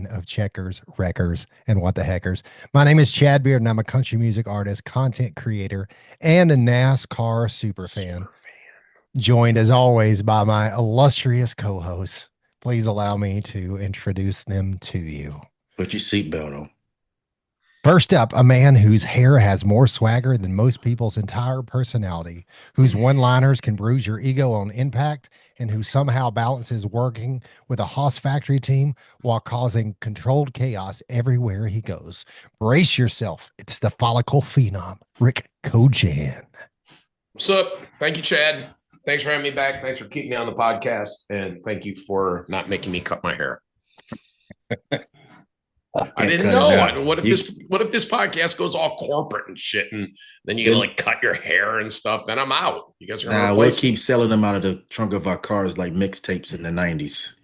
edition of Checkers, Wreckers, and What the Heckers. My name is Chad Beard, and I'm a country music artist, content creator, and a NASCAR super fan. Joined as always by my illustrious co-hosts. Please allow me to introduce them to you. Put your seatbelt on. First up, a man whose hair has more swagger than most people's entire personality, whose one-liners can bruise your ego on impact, and who somehow balances working with a Haas factory team while causing controlled chaos everywhere he goes. Brace yourself. It's the follicle phenom, Rick Kojan. What's up? Thank you, Chad. Thanks for having me back. Thanks for keeping me on the podcast. And thank you for not making me cut my hair. I didn't know. What if this podcast goes all corporate and shit, and then you like cut your hair and stuff? Then I'm out. You guys are we'll keep selling them out of the trunk of our cars like mixtapes in the 90s.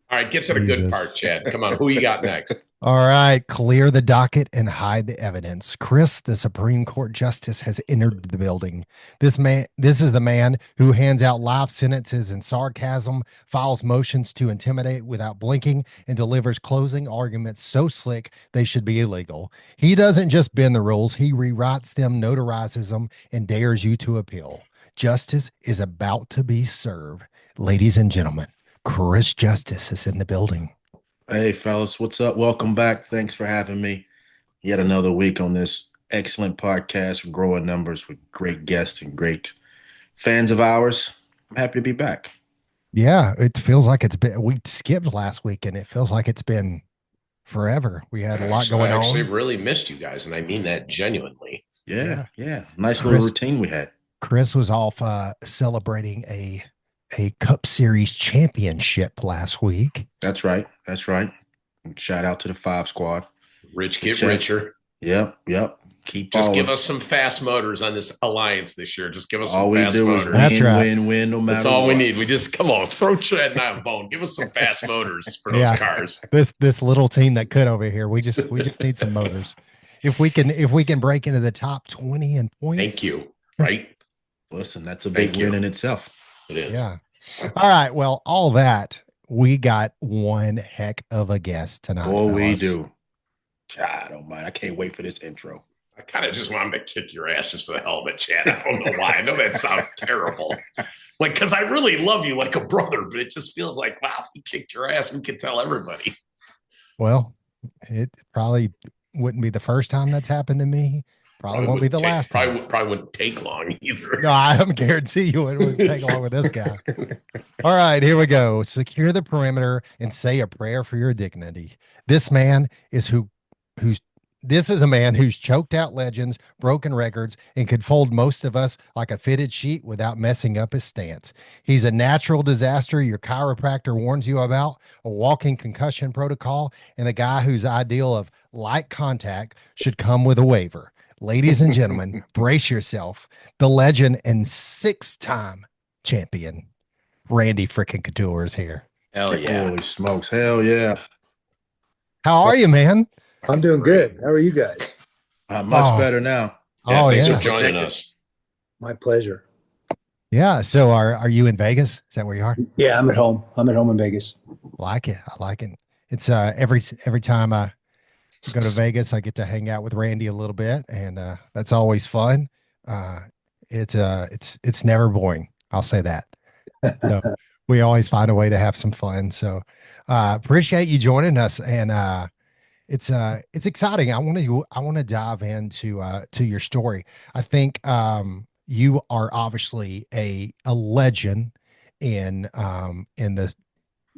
All right, get to the good part, Chad. Come on, who you got next? All right, clear the docket and hide the evidence. Chris, the Supreme Court Justice, has entered the building. This is the man who hands out life sentences in sarcasm, files motions to intimidate without blinking, and delivers closing arguments so slick they should be illegal. He doesn't just bend the rules, he rewrites them, notarizes them, and dares you to appeal. Justice is about to be served. Ladies and gentlemen, Chris Justice is in the building. Hey, fellas, what's up? Welcome back. Thanks for having me. Yet another week on this excellent podcast, growing numbers with great guests and great fans of ours. I'm happy to be back. Yeah, it feels like it's been, we skipped last week and it feels like it's been forever. We had a lot going on. I actually really missed you guys, and I mean that genuinely. Yeah. Nice little routine we had. Chris was off celebrating a Cup Series championship last week. That's right. Shout out to the 5 squad. Rich get richer. Yep. Just give us some fast motors on this alliance this year. Just give us all some fast motors. That's right. Win, no matter. That's all we need. We just come on, throw Chad and I a bone. Give us some fast motors for those cars. This little team that could over here. We just need some motors. If we can break into the top 20 in points. Thank you. Right. Listen, that's a big win in itself. It is. Yeah. All right. Well, all that, we got one heck of a guest tonight. Oh, we do. God, oh my! I can't wait for this intro. I kind of just wanted to kick your ass just for the hell of it, Chad. I don't know why. I know that sounds terrible. Like, because I really love you like a brother, but it just feels like, wow, if he kicked your ass, we could tell everybody. Well, it probably wouldn't be the first time that's happened to me. Probably won't be the last time. Probably wouldn't take long either. No, I guarantee you it wouldn't take long with this guy. All right, here we go. Secure the perimeter and say a prayer for your dignity. This man is this is a man who's choked out legends, broken records, and could fold most of us like a fitted sheet without messing up his stance. He's a natural disaster your chiropractor warns you about, a walking concussion protocol, and a guy whose ideal of light contact should come with a waiver. Ladies and gentlemen, brace yourself. The legend and 6-time champion, Randy frickin' Couture is here. Hell yeah. Holy smokes. Hell yeah. How are you, man? I'm doing good. How are you guys? Much better now. Thanks for joining us. My pleasure. Yeah. So are you in Vegas? Is that where you are? Yeah, I'm at home. I'm at home in Vegas. I like it. It's every time I go to Vegas, I get to hang out with Randy a little bit, and that's always fun. It's never boring. I'll say that. So we always find a way to have some fun. So appreciate you joining us, and it's exciting. I want to dive into to your story. I think you are obviously a legend in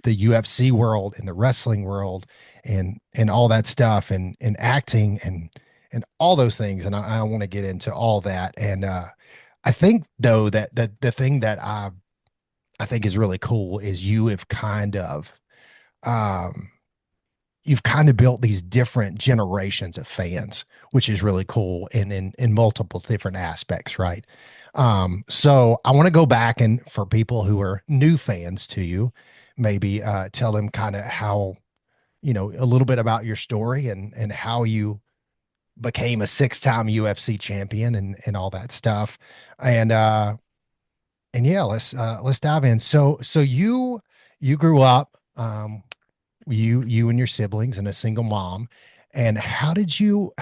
the UFC world, in the wrestling world, and all that stuff, and acting and all those things. And I want to get into all that. And I think though that the thing that I think is really cool is you've kind of built these different generations of fans, which is really cool in multiple different aspects, right? So I want to go back, and for people who are new fans to you, maybe tell them kind of how, a little bit about your story and how you became a 6-time UFC champion and all that stuff. And yeah, let's dive in. So you grew up you and your siblings and a single mom. And how did you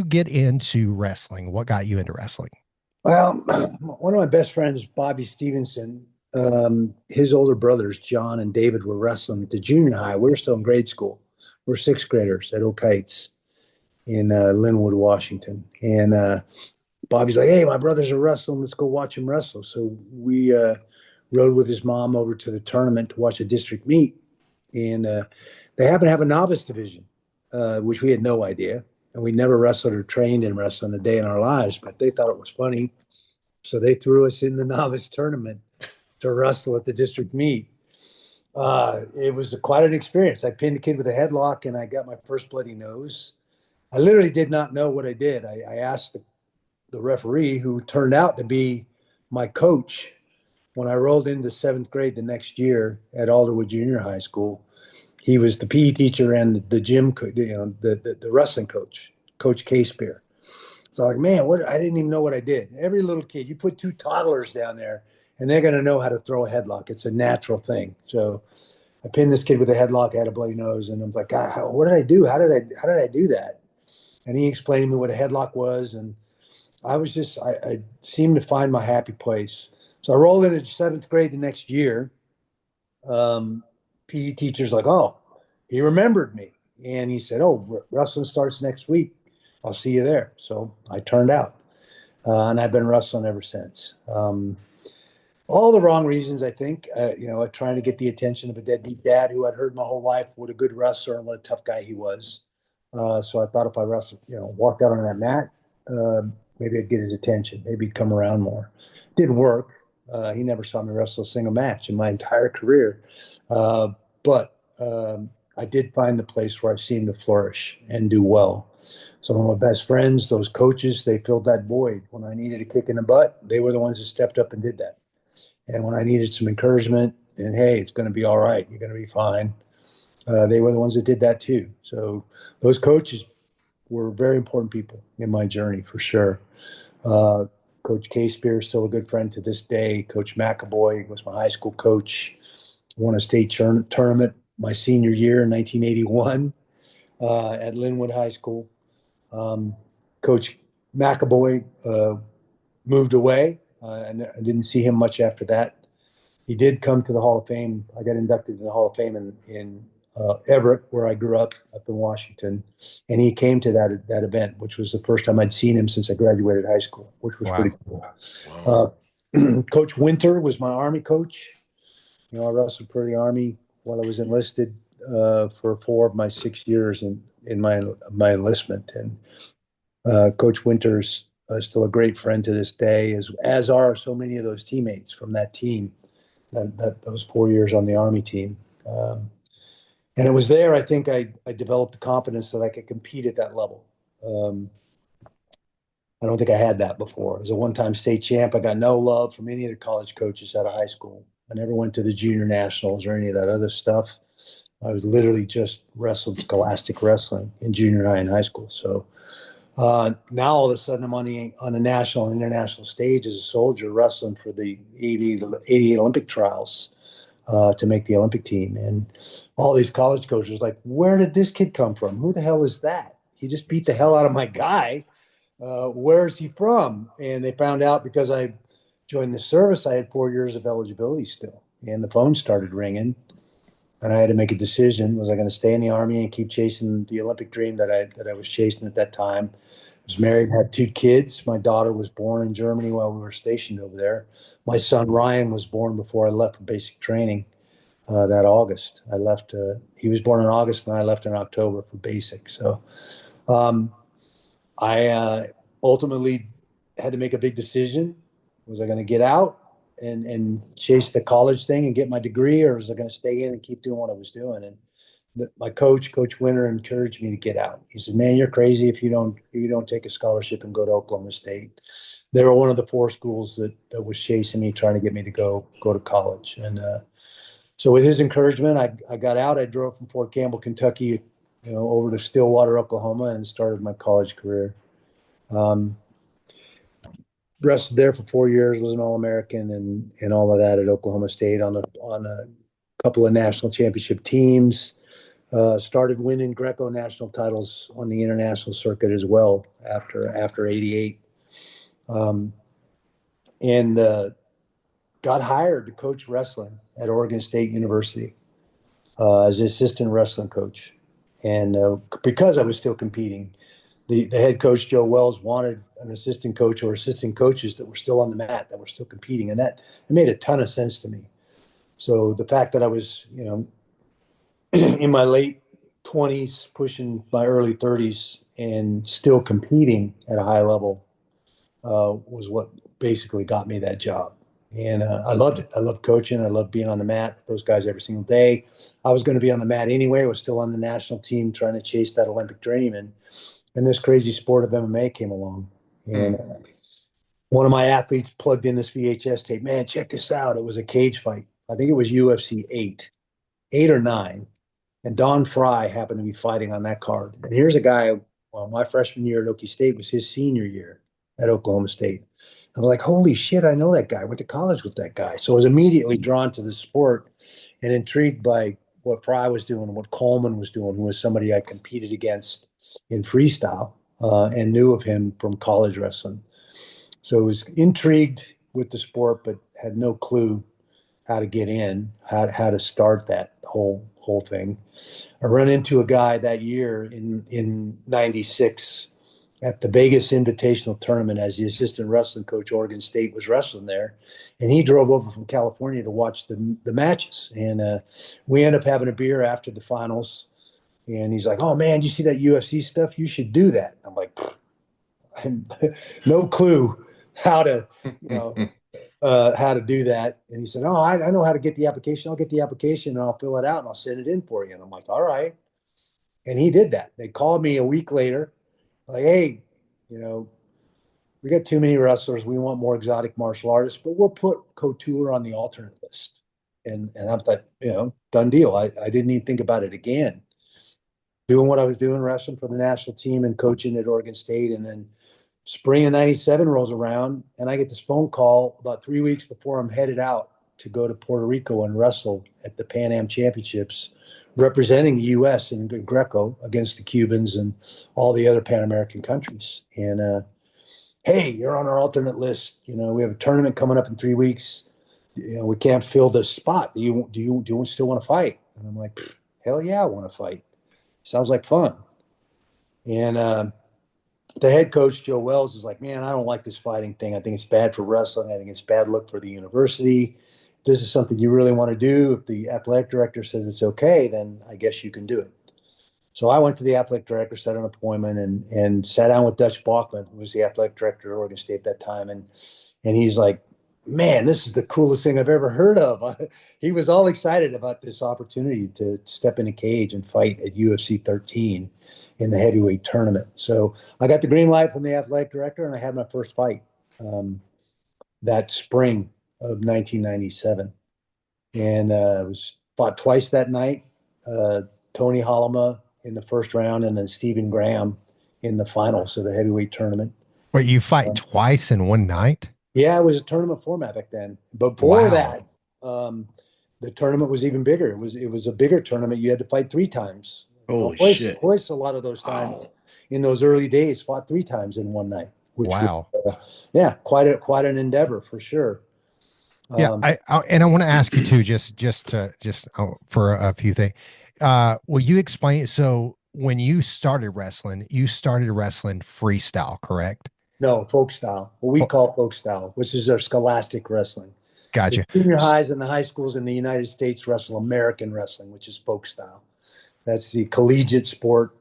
get into wrestling? What got you into wrestling? Well, one of my best friends, Bobby Stevenson, his older brothers, John and David, were wrestling at the junior high. We were still in grade school. We're sixth graders at Oak Heights in Linwood, Washington. And Bobby's like, hey, my brothers are wrestling. Let's go watch them wrestle. So we rode with his mom over to the tournament to watch a district meet. And they happen to have a novice division, which we had no idea. And we never wrestled or trained in wrestling a day in our lives, but they thought it was funny. So they threw us in the novice tournament to wrestle at the district meet. It was quite an experience. I pinned a kid with a headlock and I got my first bloody nose. I literally did not know what I did. I asked the referee, who turned out to be my coach when I rolled into seventh grade the next year at Alderwood Junior High School. He was the PE teacher and the gym, the wrestling coach, Coach K Spear. So like, man, what? I didn't even know what I did. Every little kid, you put two toddlers down there, and they're going to know how to throw a headlock. It's a natural thing. So I pinned this kid with a headlock, I had a bloody nose, and I'm like, God, what did I do? How did I do that? And he explained to me what a headlock was, and I seemed to find my happy place. So I rolled into seventh grade the next year. PE teacher's like, oh, he remembered me. And he said, oh, wrestling starts next week. I'll see you there. So I turned out. And I've been wrestling ever since. All the wrong reasons, I think. Trying to get the attention of a deadbeat dad who I'd heard my whole life what a good wrestler and what a tough guy he was. So I thought if I wrestled, walked out on that mat, maybe I'd get his attention. Maybe he'd come around more. Didn't work. He never saw me wrestle a single match in my entire career. But I did find the place where I seemed to flourish and do well. Some of my best friends, those coaches, they filled that void. When I needed a kick in the butt, they were the ones that stepped up and did that. And when I needed some encouragement and, hey, it's going to be all right, you're going to be fine, they were the ones that did that too. So those coaches were very important people in my journey for sure. Coach K Spear is still a good friend to this day. Coach McAvoy was my high school coach. Won a state tournament my senior year in 1981 at Linwood High School. Coach McAvoy moved away, and I didn't see him much after that. He did come to the Hall of Fame. I got inducted to the Hall of Fame in Everett, where I grew up in Washington, and he came to that event, which was the first time I'd seen him since I graduated high school, which was pretty cool. Wow. Coach Winter was my Army coach. I wrestled for the Army while I was enlisted for 4 of my 6 years in my enlistment, and Coach Winter's still a great friend to this day, as are so many of those teammates from that team, those 4 years on the Army team. And it was there, I think, I developed the confidence that I could compete at that level. I don't think I had that before. As a one-time state champ, I got no love from any of the college coaches out of high school. I never went to the junior nationals or any of that other stuff. I was literally just wrestled scholastic wrestling in junior high and high school. So now all of a sudden I'm on the national and international stage as a soldier wrestling for the 88 Olympic trials to make the Olympic team. And all these college coaches like, where did this kid come from? Who the hell is that? He just beat the hell out of my guy. Where's he from? And they found out because I joined the service, I had 4 years of eligibility still. And the phone started ringing. And I had to make a decision. Was I going to stay in the Army and keep chasing the Olympic dream that I was chasing at that time? I was married, had 2 kids. My daughter was born in Germany while we were stationed over there. My son Ryan was born before I left for basic training that August. I left. He was born in August, and I left in October for basic. So I ultimately had to make a big decision. Was I going to get out and chase the college thing and get my degree, or was I going to stay in and keep doing what I was doing? And my coach, Coach Winter, encouraged me to get out. He said, "Man, you're crazy if you don't take a scholarship and go to Oklahoma State." They were one of the 4 schools that was chasing me, trying to get me to go to college. And so with his encouragement, I got out. I drove from Fort Campbell, Kentucky, over to Stillwater, Oklahoma, and started my college career. Rested there for 4 years, was an All-American and all of that at Oklahoma State on a couple of national championship teams. Started winning Greco national titles on the international circuit as well after '88, um, and got hired to coach wrestling at Oregon State University as the assistant wrestling coach. And because I was still competing, the head coach Joe Wells wanted an assistant coach or assistant coaches that were still on the mat, that were still competing, and that it made a ton of sense to me. So the fact that I was, in my late 20s, pushing my early 30s, and still competing at a high level was what basically got me that job. And I loved it. I loved coaching. I loved being on the mat with those guys every single day. I was going to be on the mat anyway. I was still on the national team trying to chase that Olympic dream. And this crazy sport of MMA came along. And one of my athletes plugged in this VHS tape. Man, check this out. It was a cage fight. I think it was UFC 8 or 9. And Don Fry happened to be fighting on that card. And here's a guy, well, my freshman year at Okie State was his senior year at Oklahoma State. I'm like, holy shit, I know that guy. I went to college with that guy. So I was immediately drawn to the sport and intrigued by what Fry was doing, what Coleman was doing, who was somebody I competed against in freestyle and knew of him from college wrestling. So I was intrigued with the sport, but had no clue how to get in, how to start that whole thing. I run into a guy that year in '96 at the Vegas Invitational Tournament as the assistant wrestling coach. Oregon State was wrestling there, and he drove over from California to watch the matches. And we end up having a beer after the finals. And he's like, "Oh man, do you see that UFC stuff? You should do that." I'm like, no clue how to, how to do that. And he said, "Oh, I know how to get the application. I'll get the application and I'll fill it out and I'll send it in for you." And I'm like, "All right." And he did that. They called me a week later, like, "Hey, we got too many wrestlers. We want more exotic martial artists, but we'll put Couture on the alternate list." And I thought, done deal. I didn't even think about it again. Doing what I was doing, wrestling for the national team and coaching at Oregon State. And then spring of '97 rolls around, and I get this phone call about 3 weeks before I'm headed out to go to Puerto Rico and wrestle at the Pan Am Championships, representing the U.S. in Greco against the Cubans and all the other Pan American countries. And hey, you're on our alternate list. We have a tournament coming up in 3 weeks. We can't fill this spot. Do you still want to fight? And I'm like, hell yeah, I want to fight. Sounds like fun. And the head coach, Joe Wells, is like, "Man, I don't like this fighting thing. I think it's bad for wrestling. I think it's bad look for the university. If this is something you really want to do, if the athletic director says it's okay, then I guess you can do it." So I went to the athletic director, set an appointment, and sat down with Dutch Bachman, who was the athletic director at Oregon State at that time. And he's like, "Man, this is the coolest thing I've ever heard of." He was all excited about this opportunity to step in a cage and fight at UFC 13 in the heavyweight tournament. So I got the green light from the athletic director, and I had my first fight that spring of 1997. And I was fought twice that night. Tony Hollema in the first round, and then Stephen Graham in the finals of the heavyweight tournament. Wait, you fight twice in one night? Yeah, it was a tournament format back then. Before that, the tournament was even bigger. It was a bigger tournament. You had to fight 3 times. Holy shit! Hoist a lot of those times in those early days fought 3 times in one night. Which was, quite an endeavor for sure. Yeah, and I want to ask you too, just for a few things. Will you explain? So when you started wrestling freestyle, correct? No, folk style. What we call folk style, which is our scholastic wrestling. Gotcha. The junior highs and the high schools in the United States wrestle American wrestling, which is folk style. That's the collegiate sport.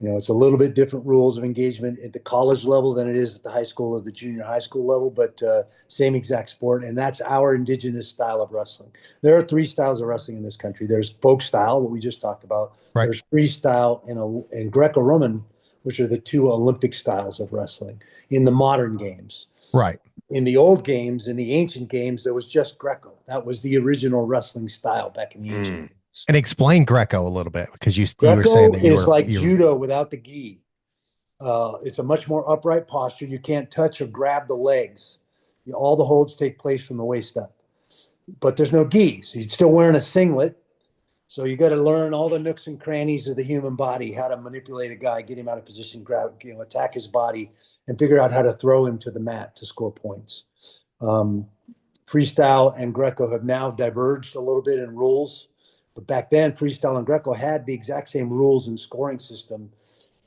It's a little bit different rules of engagement at the college level than it is at the high school or the junior high school level, but same exact sport. And that's our indigenous style of wrestling. There are 3 styles of wrestling in this country. There's folk style, what we just talked about. Right. There's freestyle and Greco-Roman, which are the 2 Olympic styles of wrestling in the modern games. Right. In the old games, in the ancient games, there was just Greco. That was the original wrestling style back in the ancient games. And explain Greco a little bit, because you were saying that is like judo without the gi. It's a much more upright posture. You can't touch or grab the legs. All the holds take place from the waist up. But there's no gi. So you're still wearing a singlet, So you got to learn all the nooks and crannies of the human body, how to manipulate a guy, get him out of position, grab, attack his body, and figure out how to throw him to the mat to score points. Freestyle and Greco have now diverged a little bit in rules, but back then, freestyle and Greco had the exact same rules and scoring system,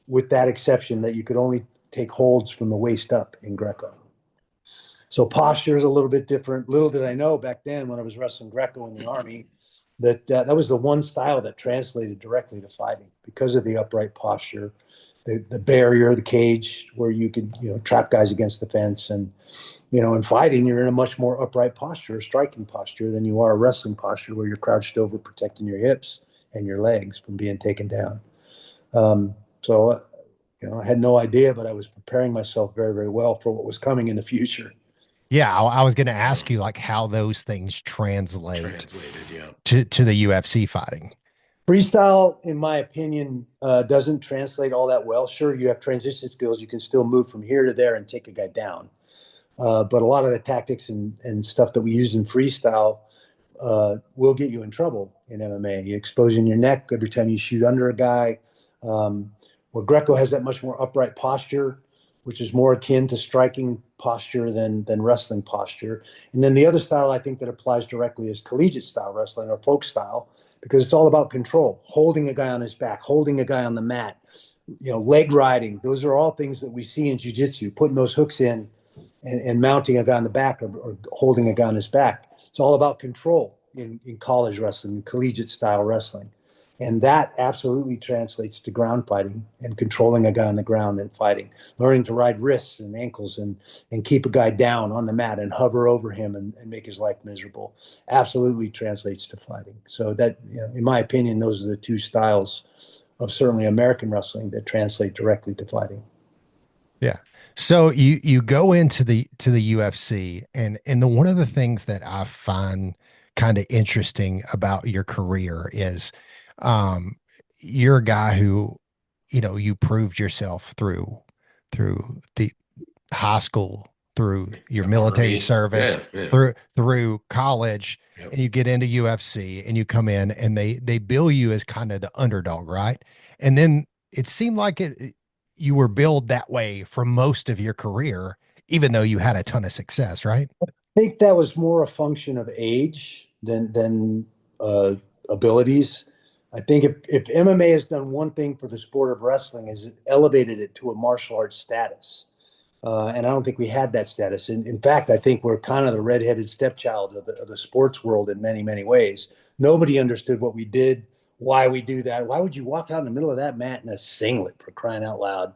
with that exception that you could only take holds from the waist up in Greco. So posture is a little bit different. Little did I know back then when I was wrestling Greco in the Army that that was the one style that translated directly to fighting because of the upright posture, the barrier, the cage where you could trap guys against the fence, and in fighting you're in a much more upright posture, striking posture, than you are a wrestling posture where you're crouched over protecting your hips and your legs from being taken down. So I had no idea, but I was preparing myself very, very well for what was coming in the future. Yeah, I was going to ask you like how those things translated to the UFC fighting. Freestyle, in my opinion, doesn't translate all that well. Sure, you have transition skills. You can still move from here to there and take a guy down. But a lot of the tactics and stuff that we use in freestyle will get you in trouble in MMA. You're exposing your neck every time you shoot under a guy. Where Greco has that much more upright posture, which is more akin to striking posture than wrestling posture. And then the other style I think that applies directly is collegiate style wrestling or folk style, because it's all about control, holding a guy on his back, holding a guy on the mat, leg riding. Those are all things that we see in jiu-jitsu, putting those hooks in and mounting a guy on the back or holding a guy on his back. It's all about control in college wrestling, collegiate style wrestling. And that absolutely translates to ground fighting and controlling a guy on the ground and fighting, learning to ride wrists and ankles and keep a guy down on the mat and hover over him and make his life miserable. Absolutely translates to fighting. So that, in my opinion, those are the two styles of certainly American wrestling that translate directly to fighting. Yeah. So you go into the UFC, and one of the things that I find kind of interesting about your career is um you're a guy who you proved yourself through the high school, through your military Army. service, Yeah. through college, and you get into UFC and you come in and they bill you as kind of the underdog, right? And then it seemed like you were billed that way for most of your career, even though you had a ton of success, right? I think that was more a function of age than abilities. I think if MMA has done one thing for the sport of wrestling is it elevated it to a martial arts status. And I don't think we had that status. In fact, I think we're kind of the redheaded stepchild of the sports world in many, many ways. Nobody understood what we did, why we do that. Why would you walk out in the middle of that mat in a singlet, for crying out loud?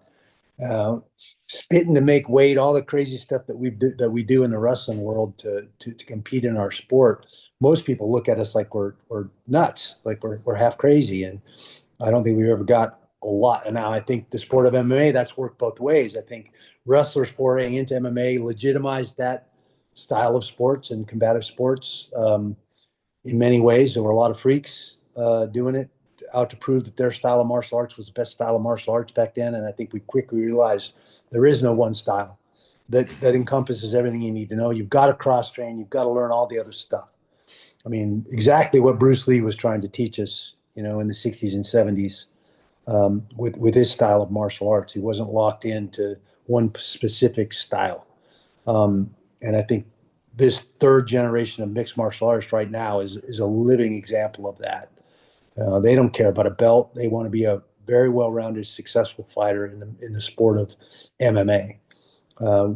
Spitting to make weight, all the crazy stuff that we do in the wrestling world to compete in our sport. Most people look at us like we're nuts, like we're half crazy, and I don't think we've ever got a lot. And now I think the sport of MMA, that's worked both ways. I think wrestlers foraying into MMA legitimized that style of sports and combative sports in many ways. There were a lot of freaks doing it out to prove that their style of martial arts was the best style of martial arts back then. And I think we quickly realized there is no one style that encompasses everything you need to know. You've got to cross train. You've got to learn all the other stuff. I mean, exactly what Bruce Lee was trying to teach us, in the 60s and 70s with his style of martial arts. He wasn't locked into one specific style. And I think this third generation of mixed martial arts right now is a living example of that. They don't care about a belt. They want to be a very well-rounded, successful fighter in the sport of MMA,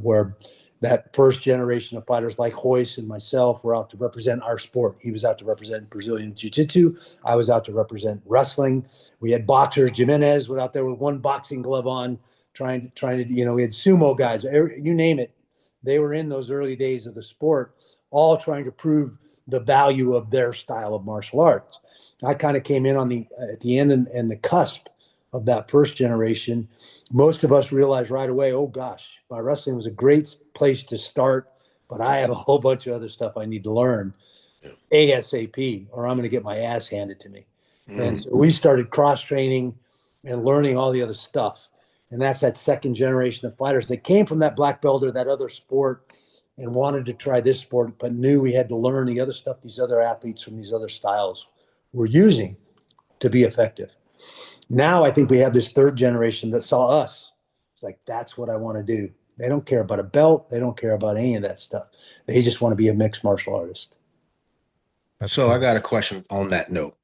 where that first generation of fighters like Royce and myself were out to represent our sport. He was out to represent Brazilian Jiu-Jitsu. I was out to represent wrestling. We had boxers. Jimenez was out there with one boxing glove on, trying to, we had sumo guys, you name it. They were in those early days of the sport, all trying to prove the value of their style of martial arts. I kind of came in at the end and the cusp of that first generation. Most of us realized right away, oh gosh, my wrestling was a great place to start, but I have a whole bunch of other stuff I need to learn ASAP, or I'm going to get my ass handed to me. And so we started cross training and learning all the other stuff. And that's that second generation of fighters that came from that black belt or that other sport and wanted to try this sport, but knew we had to learn the other stuff these other athletes from these other styles were using to be effective. Now I think we have this third generation that saw us. It's like, that's what I want to do. They don't care about a belt. They don't care about any of that stuff. They just want to be a mixed martial artist. That's So I cool. got a question on that note.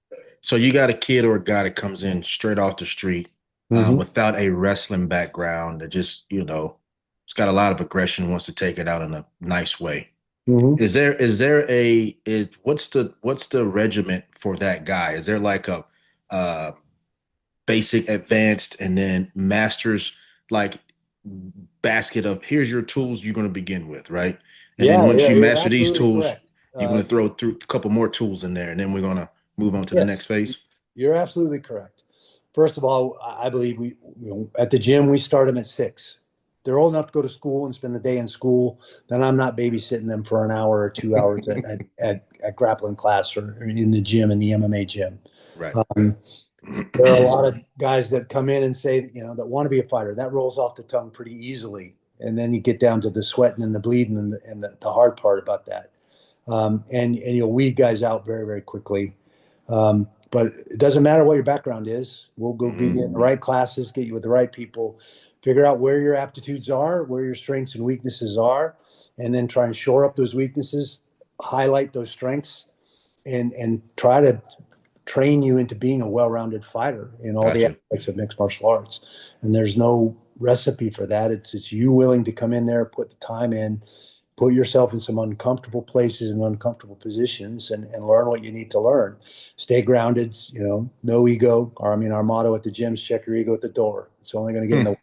So you got a kid or a guy that comes in straight off the street Mm-hmm. without a wrestling background that just, it's got a lot of aggression, wants to take it out in a nice way. Mm-hmm. What's the regiment for that guy? Is there like a uh basic, advanced, and then masters, like basket of here's your tools you're going to begin with, right? And then Yeah, once yeah, you you're master these absolutely tools, correct. you're going to throw through a couple more tools in there, and then we're going to move on to the Yes, next phase. you're absolutely correct. First of all, I believe at the gym we start them at 6. They're old enough to go to school and spend the day in school. Then I'm not babysitting them for an hour or 2 hours at grappling class or in the gym in the MMA gym. Right. Um, there are a lot of guys that come in and say, that want to be a fighter. That rolls off the tongue pretty easily. And then you get down to the sweating and the bleeding and the hard part about that. And you'll weed guys out very, very quickly. But it doesn't matter what your background is. We'll go get you in the right classes, get you with the right people, figure out where your aptitudes are, where your strengths and weaknesses are, and then try and shore up those weaknesses, highlight those strengths, and try to train you into being a well-rounded fighter in all the Gotcha. aspects of mixed martial arts. And there's no recipe for that. It's you willing to come in there, put the time in, put yourself in some uncomfortable places and uncomfortable positions and learn what you need to learn. Stay grounded, no ego. Our motto at the gym is check your ego at the door. It's only going to get in the way.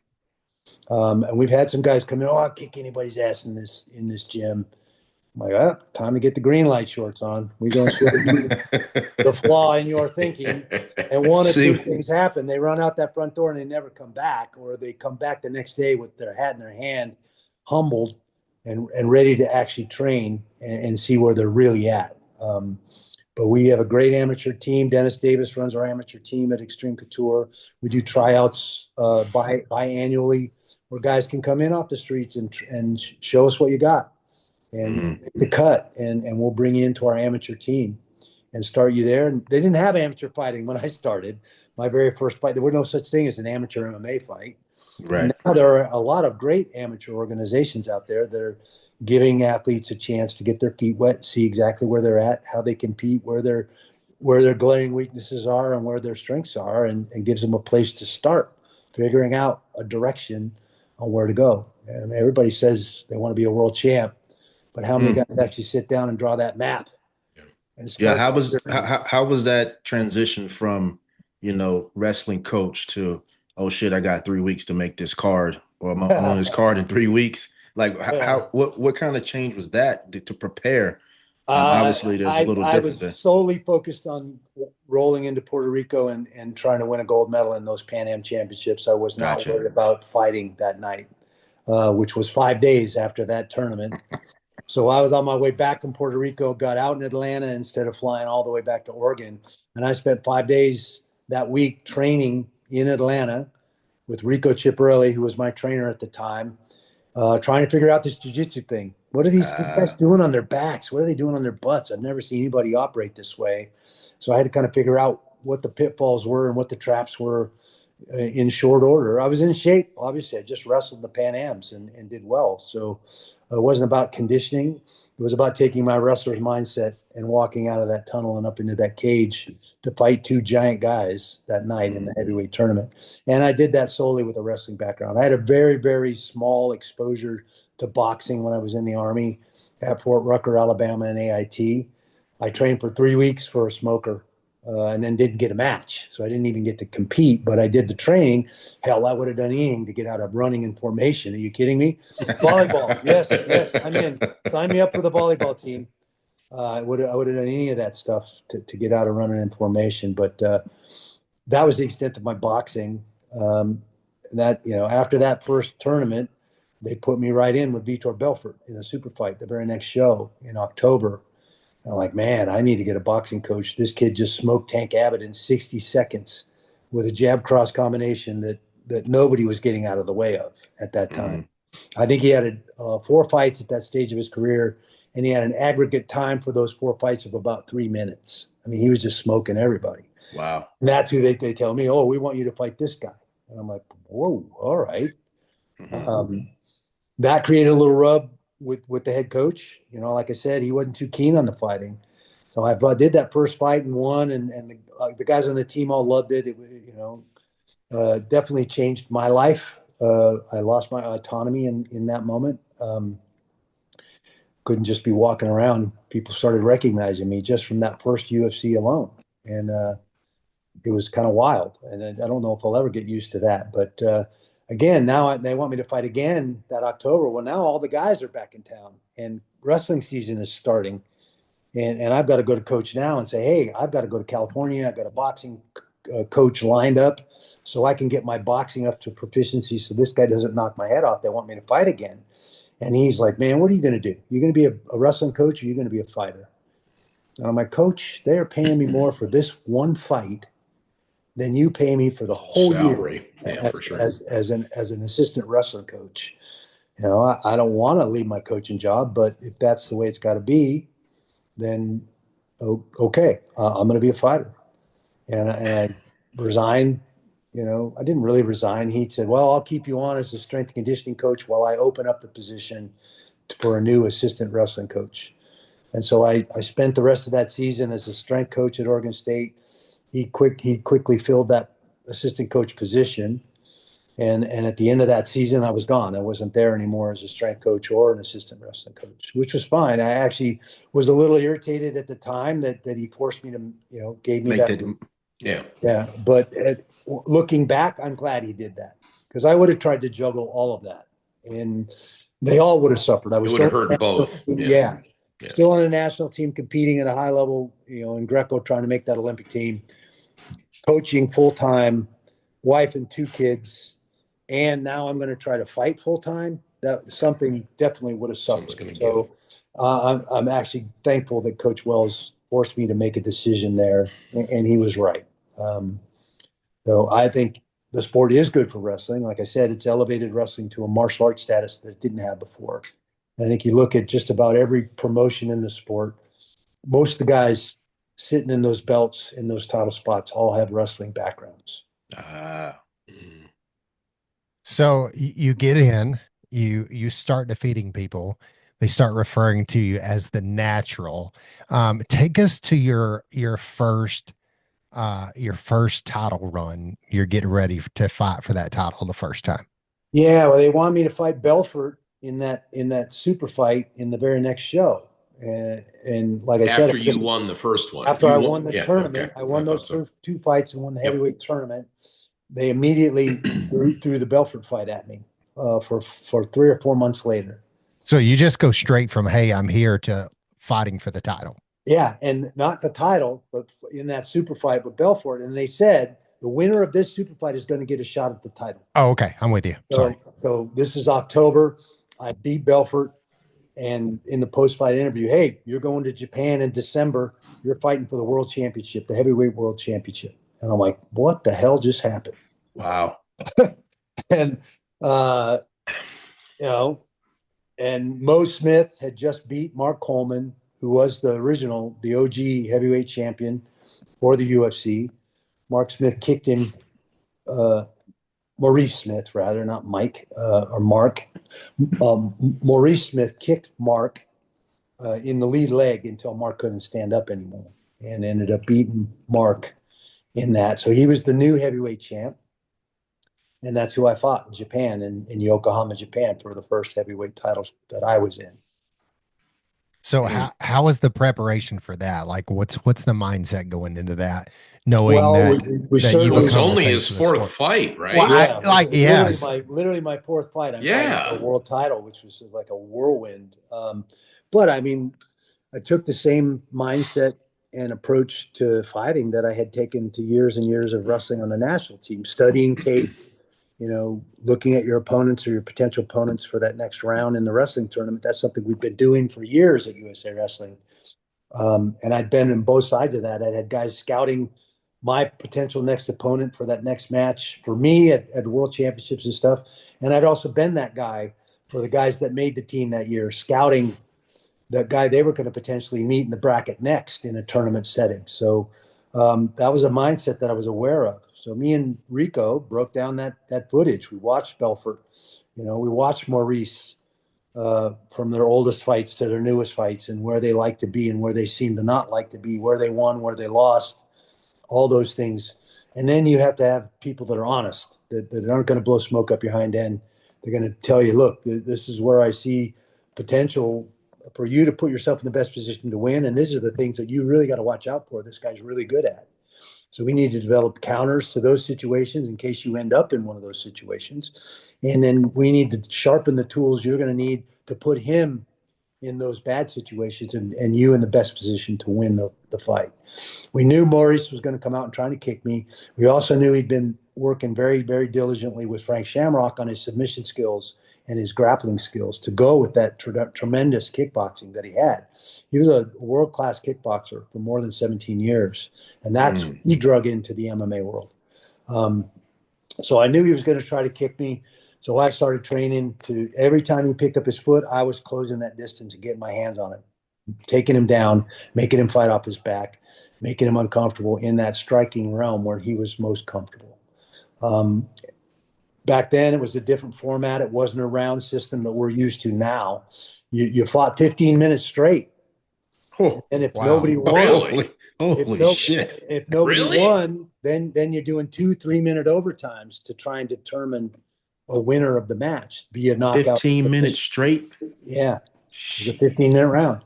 And we've had some guys come in, I'll kick anybody's ass in this gym. I'm like, time to get the green light shorts on. We're going to show you the flaw in your thinking. And one of two See, things happen. They run out that front door and they never come back, or they come back the next day with their hat in their hand, humbled and ready to actually train and see where they're really at. But we have a great amateur team. Dennis Davis runs our amateur team at Extreme Couture. We do tryouts biannually where guys can come in off the streets and show us what you got and make the cut, and we'll bring you into our amateur team and start you there. And they didn't have amateur fighting when I started. My very first fight, there were no such thing as an amateur MMA fight. And right. now there are a lot of great amateur organizations out there that are giving athletes a chance to get their feet wet, see exactly where they're at, how they compete, where their glaring weaknesses are and where their strengths are, and gives them a place to start figuring out a direction on where to go. And everybody says they want to be a world champ, but how many guys actually sit down and draw that map and Yeah, start? how was that transition from, wrestling coach to, oh shit, I got 3 weeks to make this card, or I'm on this card in 3 weeks? Like what kind of change was that to prepare? Obviously there's a little I was different than solely focused on rolling into Puerto Rico and trying to win a gold medal in those Pan Am championships. I was not gotcha. worried about fighting that night, which was 5 days after that tournament. So I was on my way back from Puerto Rico, got out in Atlanta instead of flying all the way back to Oregon. And I spent 5 days that week training in Atlanta with Rico Chiparelli, who was my trainer at the time, trying to figure out this jiu-jitsu thing. What are these guys doing on their backs? What are they doing on their butts? I've never seen anybody operate this way. So I had to kind of figure out what the pitfalls were and what the traps were in short order. I was in shape. Obviously, I just wrestled the Pan Ams and did well. So it wasn't about conditioning. It was about taking my wrestler's mindset and walking out of that tunnel and up into that cage to fight two giant guys that night in the heavyweight tournament. And I did that solely with a wrestling background. I had a very, very small exposure to boxing when I was in the Army at Fort Rucker, Alabama, and AIT. I trained for 3 weeks for a smoker and then didn't get a match. So I didn't even get to compete, but I did the training. Hell, I would have done anything to get out of running in formation. Are you kidding me? Volleyball. Yes, I'm in. Sign me up for the volleyball team. I would have done any of that stuff to get out of running in formation. But that was the extent of my boxing. And that, after that first tournament, they put me right in with Vitor Belfort in a super fight the very next show in October. I'm like, man, I need to get a boxing coach. This kid just smoked Tank Abbott in 60 seconds with a jab cross combination that nobody was getting out of the way of at that time. I think he had 4 fights at that stage of his career, and he had an aggregate time for those 4 fights of about 3 minutes. I mean, he was just smoking everybody. Wow. And that's who they tell me, oh, we want you to fight this guy. And I'm like, whoa, all right. That created a little rub with the head coach. You know, like I said, he wasn't too keen on the fighting. So I did that first fight and won, and the guys on the team all loved it. It, you know, definitely changed my life. I lost my autonomy in that moment. Couldn't just be walking around. People started recognizing me just from that first UFC alone, and it was kind of wild. And I don't know if I'll ever get used to that. But again, now they want me to fight again that October. Well, now all the guys are back in town, and wrestling season is starting. And I've got to go to coach now and say, hey, I've got to go to California. I've got a boxing coach lined up so I can get my boxing up to proficiency so this guy doesn't knock my head off. They want me to fight again. And he's like, man, what are you going to do? You're going to be a wrestling coach or you're going to be a fighter? And I'm like, coach, they are paying me more for this one fight than you pay me for the whole salary. Year yeah, for sure. as an assistant wrestling coach. You know, I don't want to leave my coaching job, but if that's the way it's got to be, then okay, I'm going to be a fighter. And I resigned. You know, I didn't really resign. He said, well, I'll keep you on as a strength and conditioning coach while I open up the position for a new assistant wrestling coach. And so I spent the rest of that season as a strength coach at Oregon State. He quickly filled that assistant coach position. And at the end of that season, I was gone. I wasn't there anymore as a strength coach or an assistant wrestling coach, which was fine. I actually was a little irritated at the time that he forced me to, you know, gave me that. Yeah. But looking back, I'm glad he did that because I would have tried to juggle all of that, and they all would have suffered. I was it would have hurt both. Yeah. Still on a national team, competing at a high level, you know, in Greco, trying to make that Olympic team, coaching full time, wife and 2 kids. And now I'm going to try to fight full time. That something definitely would have suffered. So I'm actually thankful that Coach Wells forced me to make a decision there, and he was right. So I think the sport is good for wrestling. Like I said, it's elevated wrestling to a martial arts status that it didn't have before. I think you look at just about every promotion in the sport, most of the guys sitting in those belts, in those title spots, all have wrestling backgrounds. So you get in, you start defeating people. They start referring to you as the natural. Take us to your first title run. You're getting ready to fight for that title the first time. Yeah, well, they wanted me to fight Belfort in that super fight in the very next show. And like I said, after you won the first one, after I won the tournament, okay. I won those two fights and won the heavyweight tournament. They immediately threw the Belfort fight at me for 3 or 4 months later. So you just go straight from, hey, I'm here, to fighting for the title. Yeah, and not the title, but in that super fight with Belfort. And they said the winner of this super fight is going to get a shot at the title. Oh, okay. I'm with you. Sorry. So this is October. I beat Belfort. And in the post-fight interview, hey, you're going to Japan in December. You're fighting for the world championship, the heavyweight world championship. And I'm like, what the hell just happened? Wow. And, you know, and Mo Smith had just beat Mark Coleman, who was the OG heavyweight champion for the UFC. Mark Smith kicked him, Maurice Smith, rather, not Mike or Mark. Maurice Smith kicked Mark in the lead leg until Mark couldn't stand up anymore and ended up beating Mark in that. So he was the new heavyweight champ. And that's who I fought in Japan, in Yokohama, Japan, for the first heavyweight titles that I was in. So how was the preparation for that? Like, what's the mindset going into that, knowing it's only his 4th fight, right? Well, yeah, literally my 4th fight. I'm fighting for a world title, which was like a whirlwind. But I mean, I took the same mindset and approach to fighting that I had taken to years and years of wrestling on the national team, studying tape, you know, looking at your opponents or your potential opponents for that next round in the wrestling tournament. That's something we've been doing for years at USA Wrestling. And I'd been on both sides of that. I had guys scouting my potential next opponent for that next match for me at world championships and stuff. And I'd also been that guy for the guys that made the team that year, scouting the guy they were going to potentially meet in the bracket next in a tournament setting. So that was a mindset that I was aware of. So me and Rico broke down that footage. We watched Belfort, we watched Maurice from their oldest fights to their newest fights, and where they like to be and where they seem to not like to be, where they won, where they lost, all those things. And then you have to have people that are honest, that aren't going to blow smoke up your hind end. They're going to tell you, look, this is where I see potential for you to put yourself in the best position to win. And these are the things that you really got to watch out for. This guy's really good at. So we need to develop counters to those situations in case you end up in one of those situations. And then we need to sharpen the tools you're going to need to put him in those bad situations and you in the best position to win the fight. We knew Maurice was going to come out and trying to kick me. We also knew he'd been working very, very diligently with Frank Shamrock on his submission skills and his grappling skills to go with that tremendous kickboxing that he had. He was a world-class kickboxer for more than 17 years, and that's he drug into the MMA world. So I knew he was going to try to kick me. So I started training to every time he picked up his foot, I was closing that distance and getting my hands on him, taking him down, making him fight off his back, making him uncomfortable in that striking realm where he was most comfortable. Back then, it was a different format. It wasn't a round system that we're used to now. You fought 15 minutes straight. And if nobody won, if nobody won, then you're doing 2-3 minute overtimes to try and determine a winner of the match, be a knockout. 15 minutes straight? Yeah. It was a 15-minute round.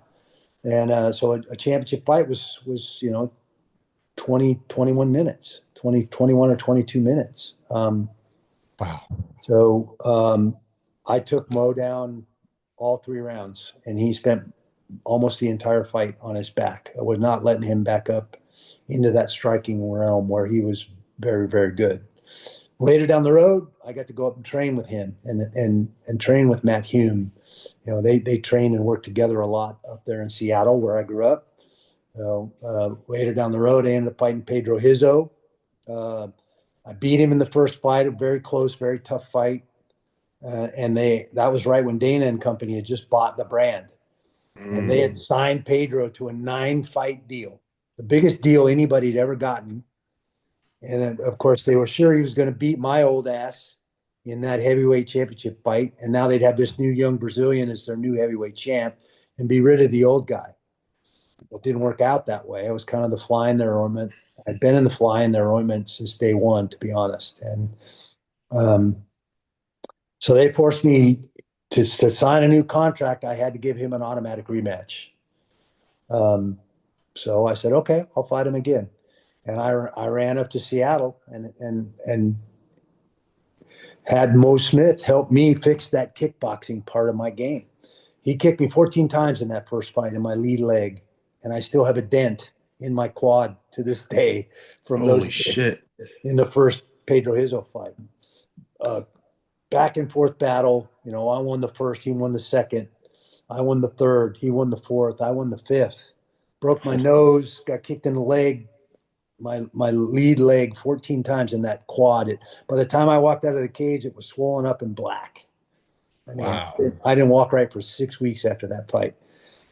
And so a championship fight was 21 minutes, 21 or 22 minutes. Wow. So I took Mo down all 3 rounds, and he spent almost the entire fight on his back. I was not letting him back up into that striking realm where he was very, very good. Later down the road, I got to go up and train with him and train with Matt Hume. They train and work together a lot up there in Seattle, where I grew up. Later down the road, I ended up fighting Pedro Hizzo. I beat him in the first fight, a very close, very tough fight. And that was right when Dana and company had just bought the brand. And they had signed Pedro to a 9-fight deal, the biggest deal anybody had ever gotten. And of course, they were sure he was going to beat my old ass in that heavyweight championship fight. And now they'd have this new young Brazilian as their new heavyweight champ and be rid of the old guy. It didn't work out that way. I was kind of the fly in their ointment. I'd been in the fly in their ointment since day one, to be honest. And so they forced me to sign a new contract. I had to give him an automatic rematch. So I said, okay, I'll fight him again. And I ran up to Seattle and had Mo Smith help me fix that kickboxing part of my game. He kicked me 14 times in that first fight in my lead leg, and I still have a dent in my quad to this day from Holy shit. In the first Pedro Hizzo fight. Back and forth battle. I won the first, he won the second. I won the third, he won the fourth, I won the fifth. Broke my nose, got kicked in the leg, my lead leg 14 times in that quad. By the time I walked out of the cage, it was swollen up and black. Wow. I didn't walk right for 6 weeks after that fight.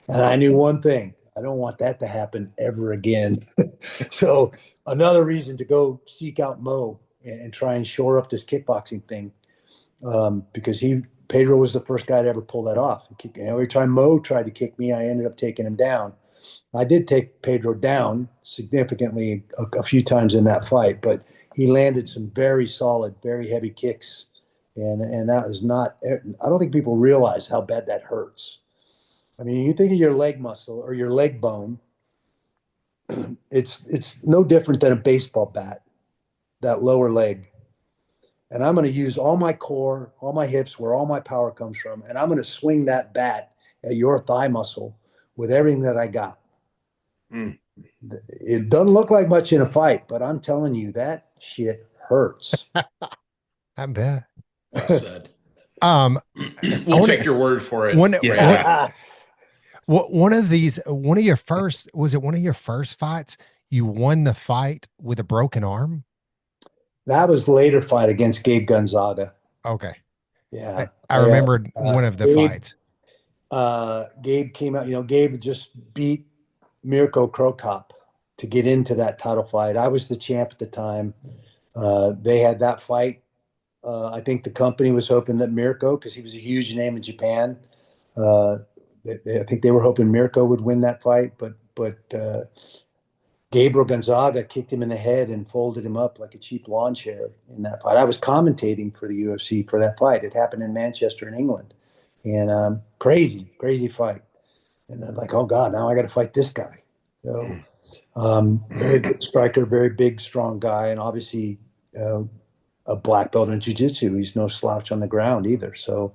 And I knew one thing. I don't want that to happen ever again. So another reason to go seek out Mo and try and shore up this kickboxing thing, because Pedro was the first guy to ever pull that off. Every time Mo tried to kick me, I ended up taking him down. I did take Pedro down significantly a few times in that fight, but he landed some very solid, very heavy kicks. And that is not, I don't think people realize how bad that hurts. I mean, you think of your leg muscle or your leg bone, it's no different than a baseball bat, that lower leg. And I'm going to use all my core, all my hips, where all my power comes from, and I'm going to swing that bat at your thigh muscle with everything that I got. It doesn't look like much in a fight, but I'm telling you, that shit hurts. I bet. Well said. We'll take your word for it. One of your first fights, you won the fight with a broken arm? That was later fight against Gabe Gonzaga. Okay. Yeah. I remembered one of the fights. Gabe came out. Gabe had just beat Mirko Krokop to get into that title fight. I was the champ at the time. They had that fight. I think the company was hoping that Mirko, because he was a huge name in Japan, uh, I think they were hoping Mirko would win that fight, but Gabriel Gonzaga kicked him in the head and folded him up like a cheap lawn chair in that fight. I was commentating for the UFC for that fight. It happened in Manchester, in England, and crazy, crazy fight. And then like, oh God, now I got to fight this guy. So very good striker, very big, strong guy, and obviously a black belt in jiu-jitsu. He's no slouch on the ground either. So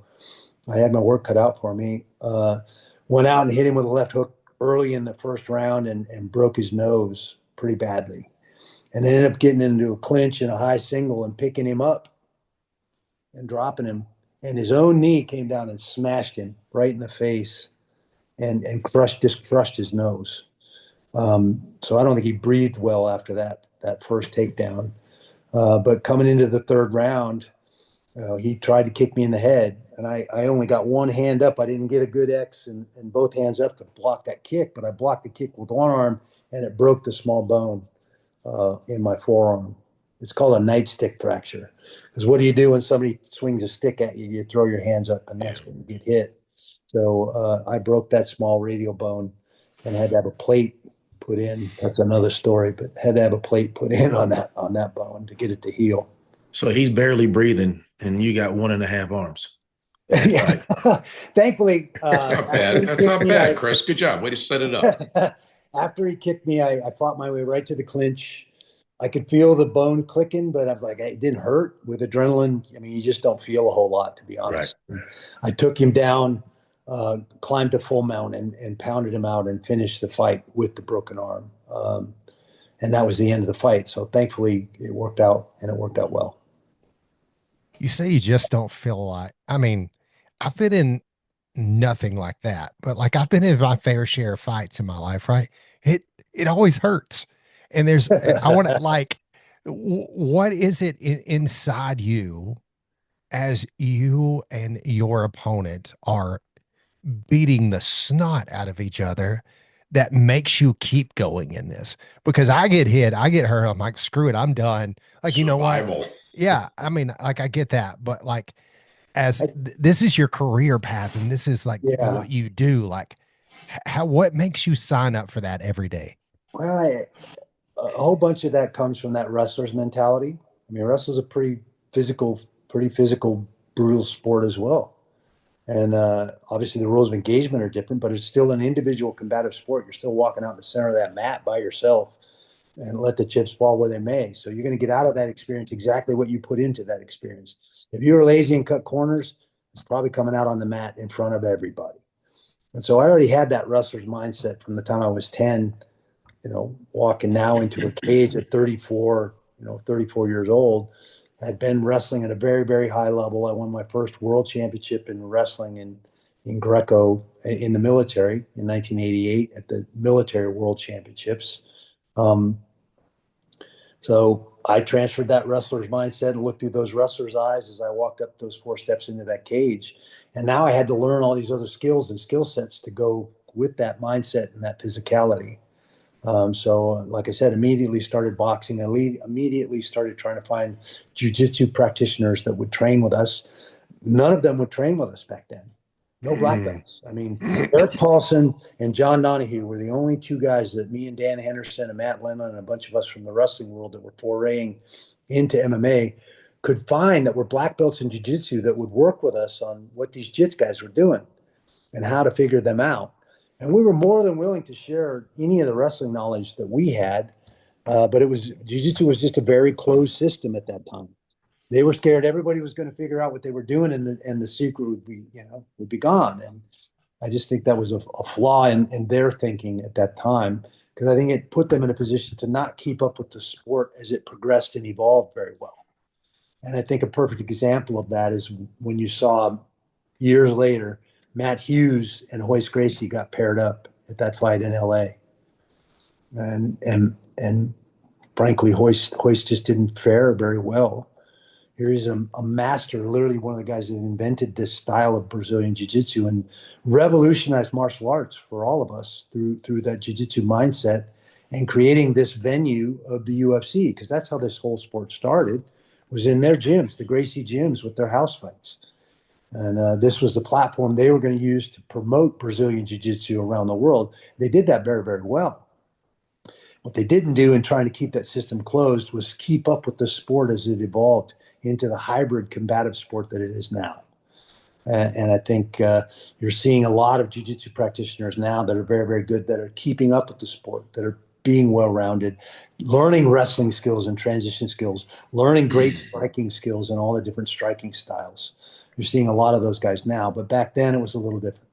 I had my work cut out for me. Went out and hit him with a left hook early in the first round and broke his nose pretty badly. And ended up getting into a clinch and a high single and picking him up and dropping him. And his own knee came down and smashed him right in the face and crushed his nose. So I don't think he breathed well after that first takedown. But coming into the third round, he tried to kick me in the head, and I only got one hand up. I didn't get a good X and both hands up to block that kick, but I blocked the kick with one arm, and it broke the small bone in my forearm. It's called a nightstick fracture. Because what do you do when somebody swings a stick at you? You throw your hands up, and that's when you get hit. So I broke that small radial bone and had to have a plate put in. That's another story, but had to have a plate put in on that bone to get it to heal. So he's barely breathing, and you got 1.5 arms. Yeah. Thankfully, That's not bad. That's not bad, Chris. Good job. Way to set it up. After he kicked me, I fought my way right to the clinch. I could feel the bone clicking, but I'm like, it didn't hurt with adrenaline. I mean, you just don't feel a whole lot, to be honest. Right. I took him down, climbed to full mount, and pounded him out and finished the fight with the broken arm. And that was the end of the fight. So thankfully, it worked out, and it worked out well. You say you just don't feel a lot. I mean, I've been in nothing like that, but like I've been in my fair share of fights in my life, right? It always hurts. And I want to like, what is it inside you as you and your opponent are beating the snot out of each other that makes you keep going in this? Because I get hit, I get hurt. I'm like, screw it, I'm done. Like, you know what? Yeah. I mean, like, I get that, but like, this is your career path and this is like what you do. Like, what makes you sign up for that every day? Well, a whole bunch of that comes from that wrestler's mentality. I mean, wrestling's a pretty physical, brutal sport as well. And obviously the rules of engagement are different, but it's still an individual combative sport. You're still walking out in the center of that mat by yourself and let the chips fall where they may. So you're going to get out of that experience exactly what you put into that experience. If you were lazy and cut corners, it's probably coming out on the mat in front of everybody. And so I already had that wrestler's mindset from the time I was 10, walking now into a cage at 34, 34 years old. I'd been wrestling at a very, very high level. I won my first world championship in wrestling in Greco in the military in 1988 at the military world championships. So I transferred that wrestler's mindset and looked through those wrestlers' eyes as I walked up those 4 steps into that cage. And now I had to learn all these other skills and skill sets to go with that mindset and that physicality. So like I said, immediately started boxing, immediately started trying to find jiu-jitsu practitioners that would train with us. None of them would train with us back then. No black belts. I mean, Eric Paulson and John Donahue were the only 2 guys that me and Dan Henderson and Matt Lemon and a bunch of us from the wrestling world that were foraying into MMA could find that were black belts in jiu-jitsu that would work with us on what these jits guys were doing and how to figure them out. And we were more than willing to share any of the wrestling knowledge that we had, but jiu-jitsu was just a very closed system at that time. They were scared everybody was going to figure out what they were doing, and the secret would be gone. And I just think that was a flaw in their thinking at that time, because I think it put them in a position to not keep up with the sport as it progressed and evolved very well. And I think a perfect example of that is when you saw years later, Matt Hughes and Royce Gracie got paired up at that fight in LA. And frankly, Royce just didn't fare very well. Here he's a master, literally one of the guys that invented this style of Brazilian Jiu-Jitsu and revolutionized martial arts for all of us through that Jiu-Jitsu mindset and creating this venue of the UFC, because that's how this whole sport started, was in their gyms, the Gracie gyms with their house fights. And this was the platform they were going to use to promote Brazilian Jiu-Jitsu around the world. They did that very, very well. What they didn't do in trying to keep that system closed was keep up with the sport as it evolved into the hybrid combative sport that it is now. And I think you're seeing a lot of jiu-jitsu practitioners now that are very, very good, that are keeping up with the sport, that are being well-rounded, learning wrestling skills and transition skills, learning great striking skills and all the different striking styles. You're seeing a lot of those guys now, but back then it was a little different.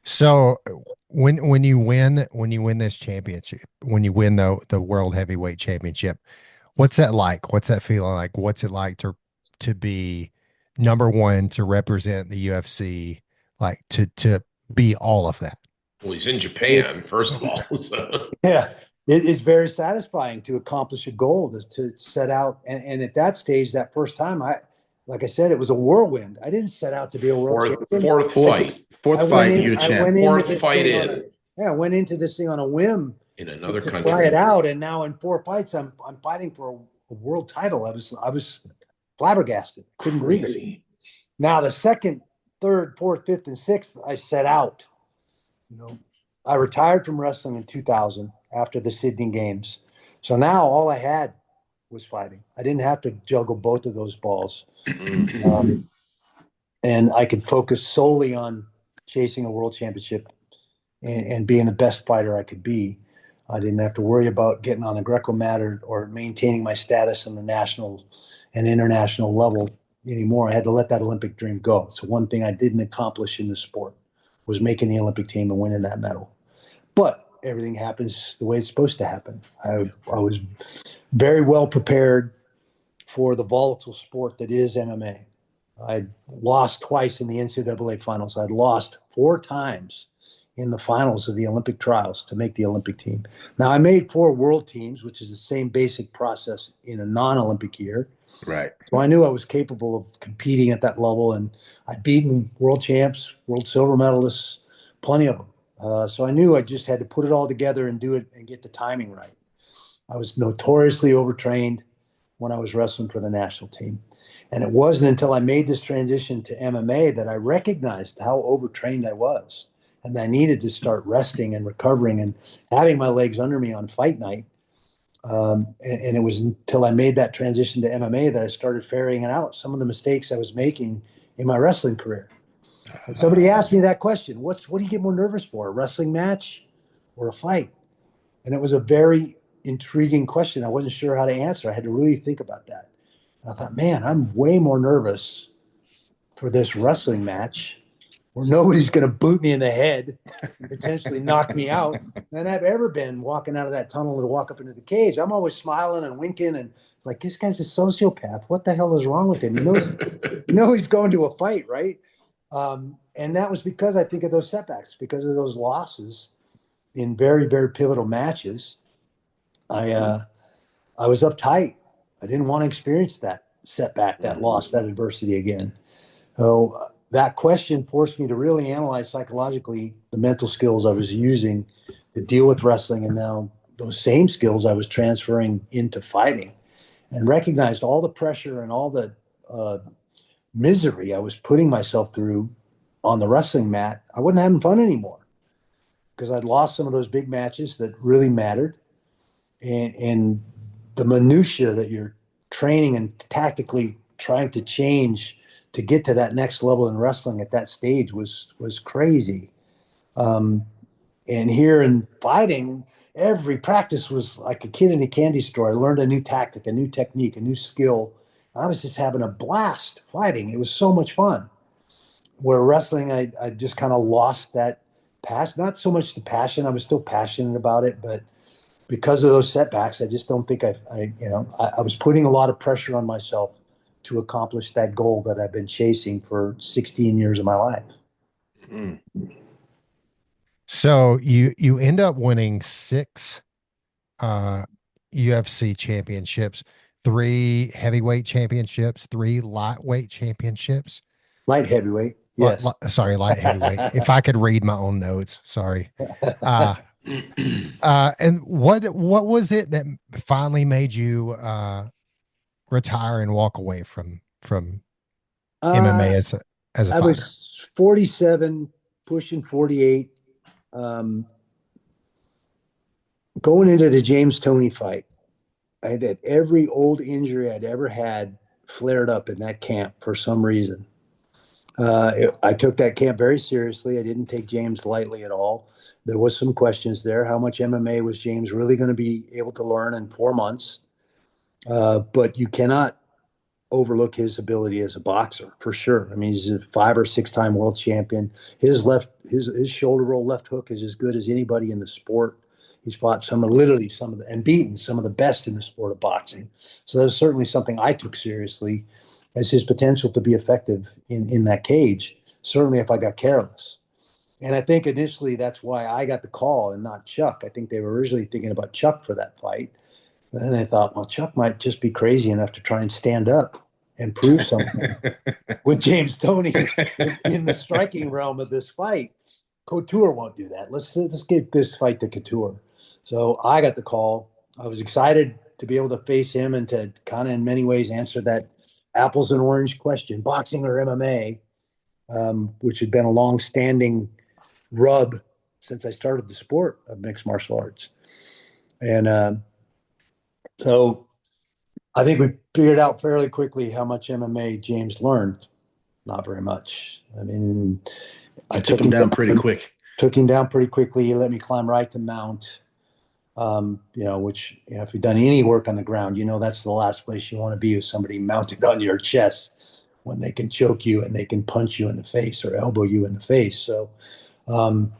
So when you win this championship, when you win the world heavyweight championship, what's that like? What's that feeling like? What's it like to be number one, to represent the UFC, like to be all of that? Well, he's in Japan, first of all. So. Yeah, it's very satisfying to accomplish a goal, to set out. And at that stage, that first time, like I said, it was a whirlwind. I didn't set out to be a world champion. Fourth fight. Fourth fight, you're champ. Fourth fight in. I went into this thing on a whim in another country. Try it out, and now in 4 fights, I'm fighting for a world title. I was flabbergasted. Couldn't believe it. Now the second, third, fourth, fifth, and sixth, I set out. I retired from wrestling in 2000 after the Sydney Games. So now all I had was fighting. I didn't have to juggle both of those balls. And I could focus solely on chasing a world championship and being the best fighter I could be. I didn't have to worry about getting on the Greco mat or maintaining my status on the national and international level anymore. I had to let that Olympic dream go. So one thing I didn't accomplish in the sport was making the Olympic team and winning that medal. But everything happens the way it's supposed to happen. I was very well prepared for the volatile sport that is MMA. I lost twice in the NCAA finals. I'd lost 4 times in the finals of the Olympic trials to make the Olympic team. Now, I made 4 world teams, which is the same basic process in a non-Olympic year. Right. So I knew I was capable of competing at that level, and I'd beaten world champs, world silver medalists, plenty of them. So I knew I just had to put it all together and do it and get the timing right. I was notoriously overtrained when I was wrestling for the national team. And it wasn't until I made this transition to MMA that I recognized how overtrained I was, and I needed to start resting and recovering and having my legs under me on fight night. And it was until I made that transition to MMA that I started ferreting out some of the mistakes I was making in my wrestling career. And somebody asked me that question: what do you get more nervous for, a wrestling match or a fight? And it was a very intriguing question. I wasn't sure how to answer. I had to really think about that. And I thought, man, I'm way more nervous for this wrestling match where nobody's going to boot me in the head and potentially knock me out than I've ever been walking out of that tunnel to walk up into the cage. I'm always smiling and winking, and it's like, this guy's a sociopath. What the hell is wrong with him? You know he's going to a fight, right? And that was because I think of those setbacks, because of those losses in very, very pivotal matches. I was uptight. I didn't want to experience that setback, that loss, that adversity again. So that question forced me to really analyze psychologically the mental skills I was using to deal with wrestling, and now those same skills I was transferring into fighting, and recognized all the pressure and all the misery I was putting myself through on the wrestling mat. I wasn't having fun anymore because I'd lost some of those big matches that really mattered. And the minutia that you're training and tactically trying to change to get to that next level in wrestling at that stage was crazy. And here in fighting, every practice was like a kid in a candy store. I learned a new tactic, a new technique, a new skill. I was just having a blast fighting. It was so much fun. Where wrestling, I just kind of lost that passion. Not so much the passion. I was still passionate about it, but because of those setbacks, I just don't think I was putting a lot of pressure on myself to accomplish that goal that I've been chasing for 16 years of my life. Mm. So you end up winning 6 UFC championships. 3 heavyweight championships, 3 lightweight championships. Light heavyweight. Yes. Sorry, light heavyweight. If I could read my own notes, sorry. Uh, and what was it that finally made you retire and walk away from MMA as a I fighter? was 47, pushing 48. Going into the James Toney fight, I had every old injury I'd ever had flared up in that camp for some reason. I took that camp very seriously. I didn't take James lightly at all. There was some questions there. How much MMA was James really going to be able to learn in 4 months? But you cannot overlook his ability as a boxer for sure. I mean, he's a 5 or 6 time world champion. His shoulder roll left hook is as good as anybody in the sport. He's fought and beaten some of the best in the sport of boxing. So that was certainly something I took seriously as his potential to be effective in that cage. Certainly if I got careless. And I think initially that's why I got the call and not Chuck. I think they were originally thinking about Chuck for that fight. And then they thought, well, Chuck might just be crazy enough to try and stand up and prove something with James Toney in the striking realm of this fight. Couture won't do that. Let's get this fight to Couture. So I got the call. I was excited to be able to face him and to kind of in many ways answer that apples and orange question, boxing or MMA, which had been a long-standing rub since I started the sport of mixed martial arts. And so I think we figured out fairly quickly how much MMA James learned. Not very much. I mean, I took him down pretty quick. Took him down pretty quickly. He let me climb right to mount. Which if you've done any work on the ground, that's the last place you want to be is somebody mounted on your chest when they can choke you and they can punch you in the face or elbow you in the face. So, and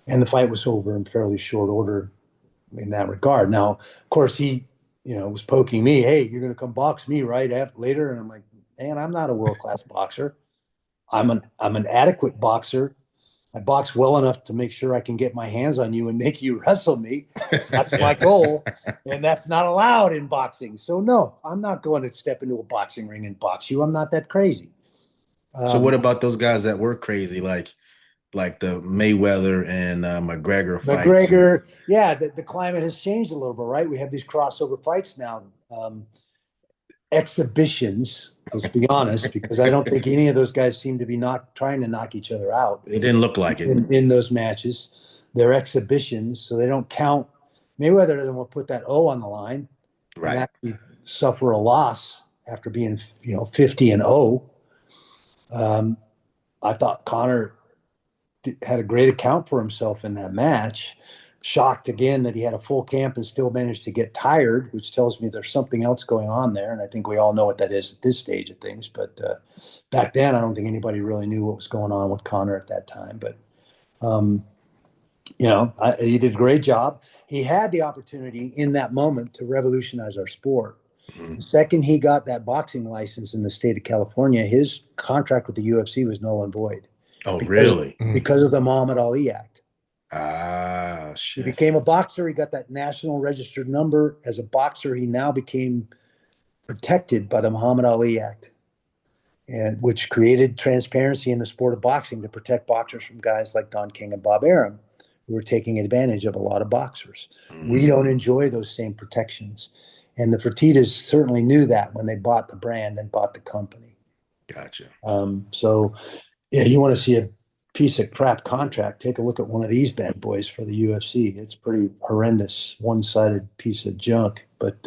the fight was over in fairly short order in that regard. Now, of course, he, was poking me. Hey, you're going to come box me right later. And I'm like, man, I'm not a world-class boxer. I'm an adequate boxer. I box well enough to make sure I can get my hands on you and make you wrestle me. That's my goal. And that's not allowed in boxing. So no, I'm not going to step into a boxing ring and box you. I'm not that crazy. So what about those guys that were crazy, like the Mayweather and McGregor fights? McGregor, yeah, the climate has changed a little bit, right? We have these crossover fights now. Exhibitions, let's be honest, because I don't think any of those guys seem to be trying to knock each other out. It didn't look like it in those matches. They're exhibitions, so they don't count. Mayweather doesn't want to put that O on the line and actually suffer a loss after being 50-0. I thought Conor had a great account for himself in that match. Shocked again that he had a full camp and still managed to get tired, which tells me there's something else going on there. And I think we all know what that is at this stage of things. But back then, I don't think anybody really knew what was going on with Conor at that time. But, he did a great job. He had the opportunity in that moment to revolutionize our sport. Mm-hmm. The second he got that boxing license in the state of California, his contract with the UFC was null and void. Really? Because of the Muhammad Ali Act. Shit. He became a boxer. He got that national registered number. As a boxer, he now became protected by the Muhammad Ali Act, and which created transparency in the sport of boxing to protect boxers from guys like Don King and Bob Arum, who were taking advantage of a lot of boxers. Mm-hmm. We don't enjoy those same protections. And the Fertittas certainly knew that when they bought the brand and bought the company. Gotcha. So, yeah, you want to see a piece of crap contract, take a look at one of these bad boys for the UFC. It's pretty horrendous, one-sided piece of junk, but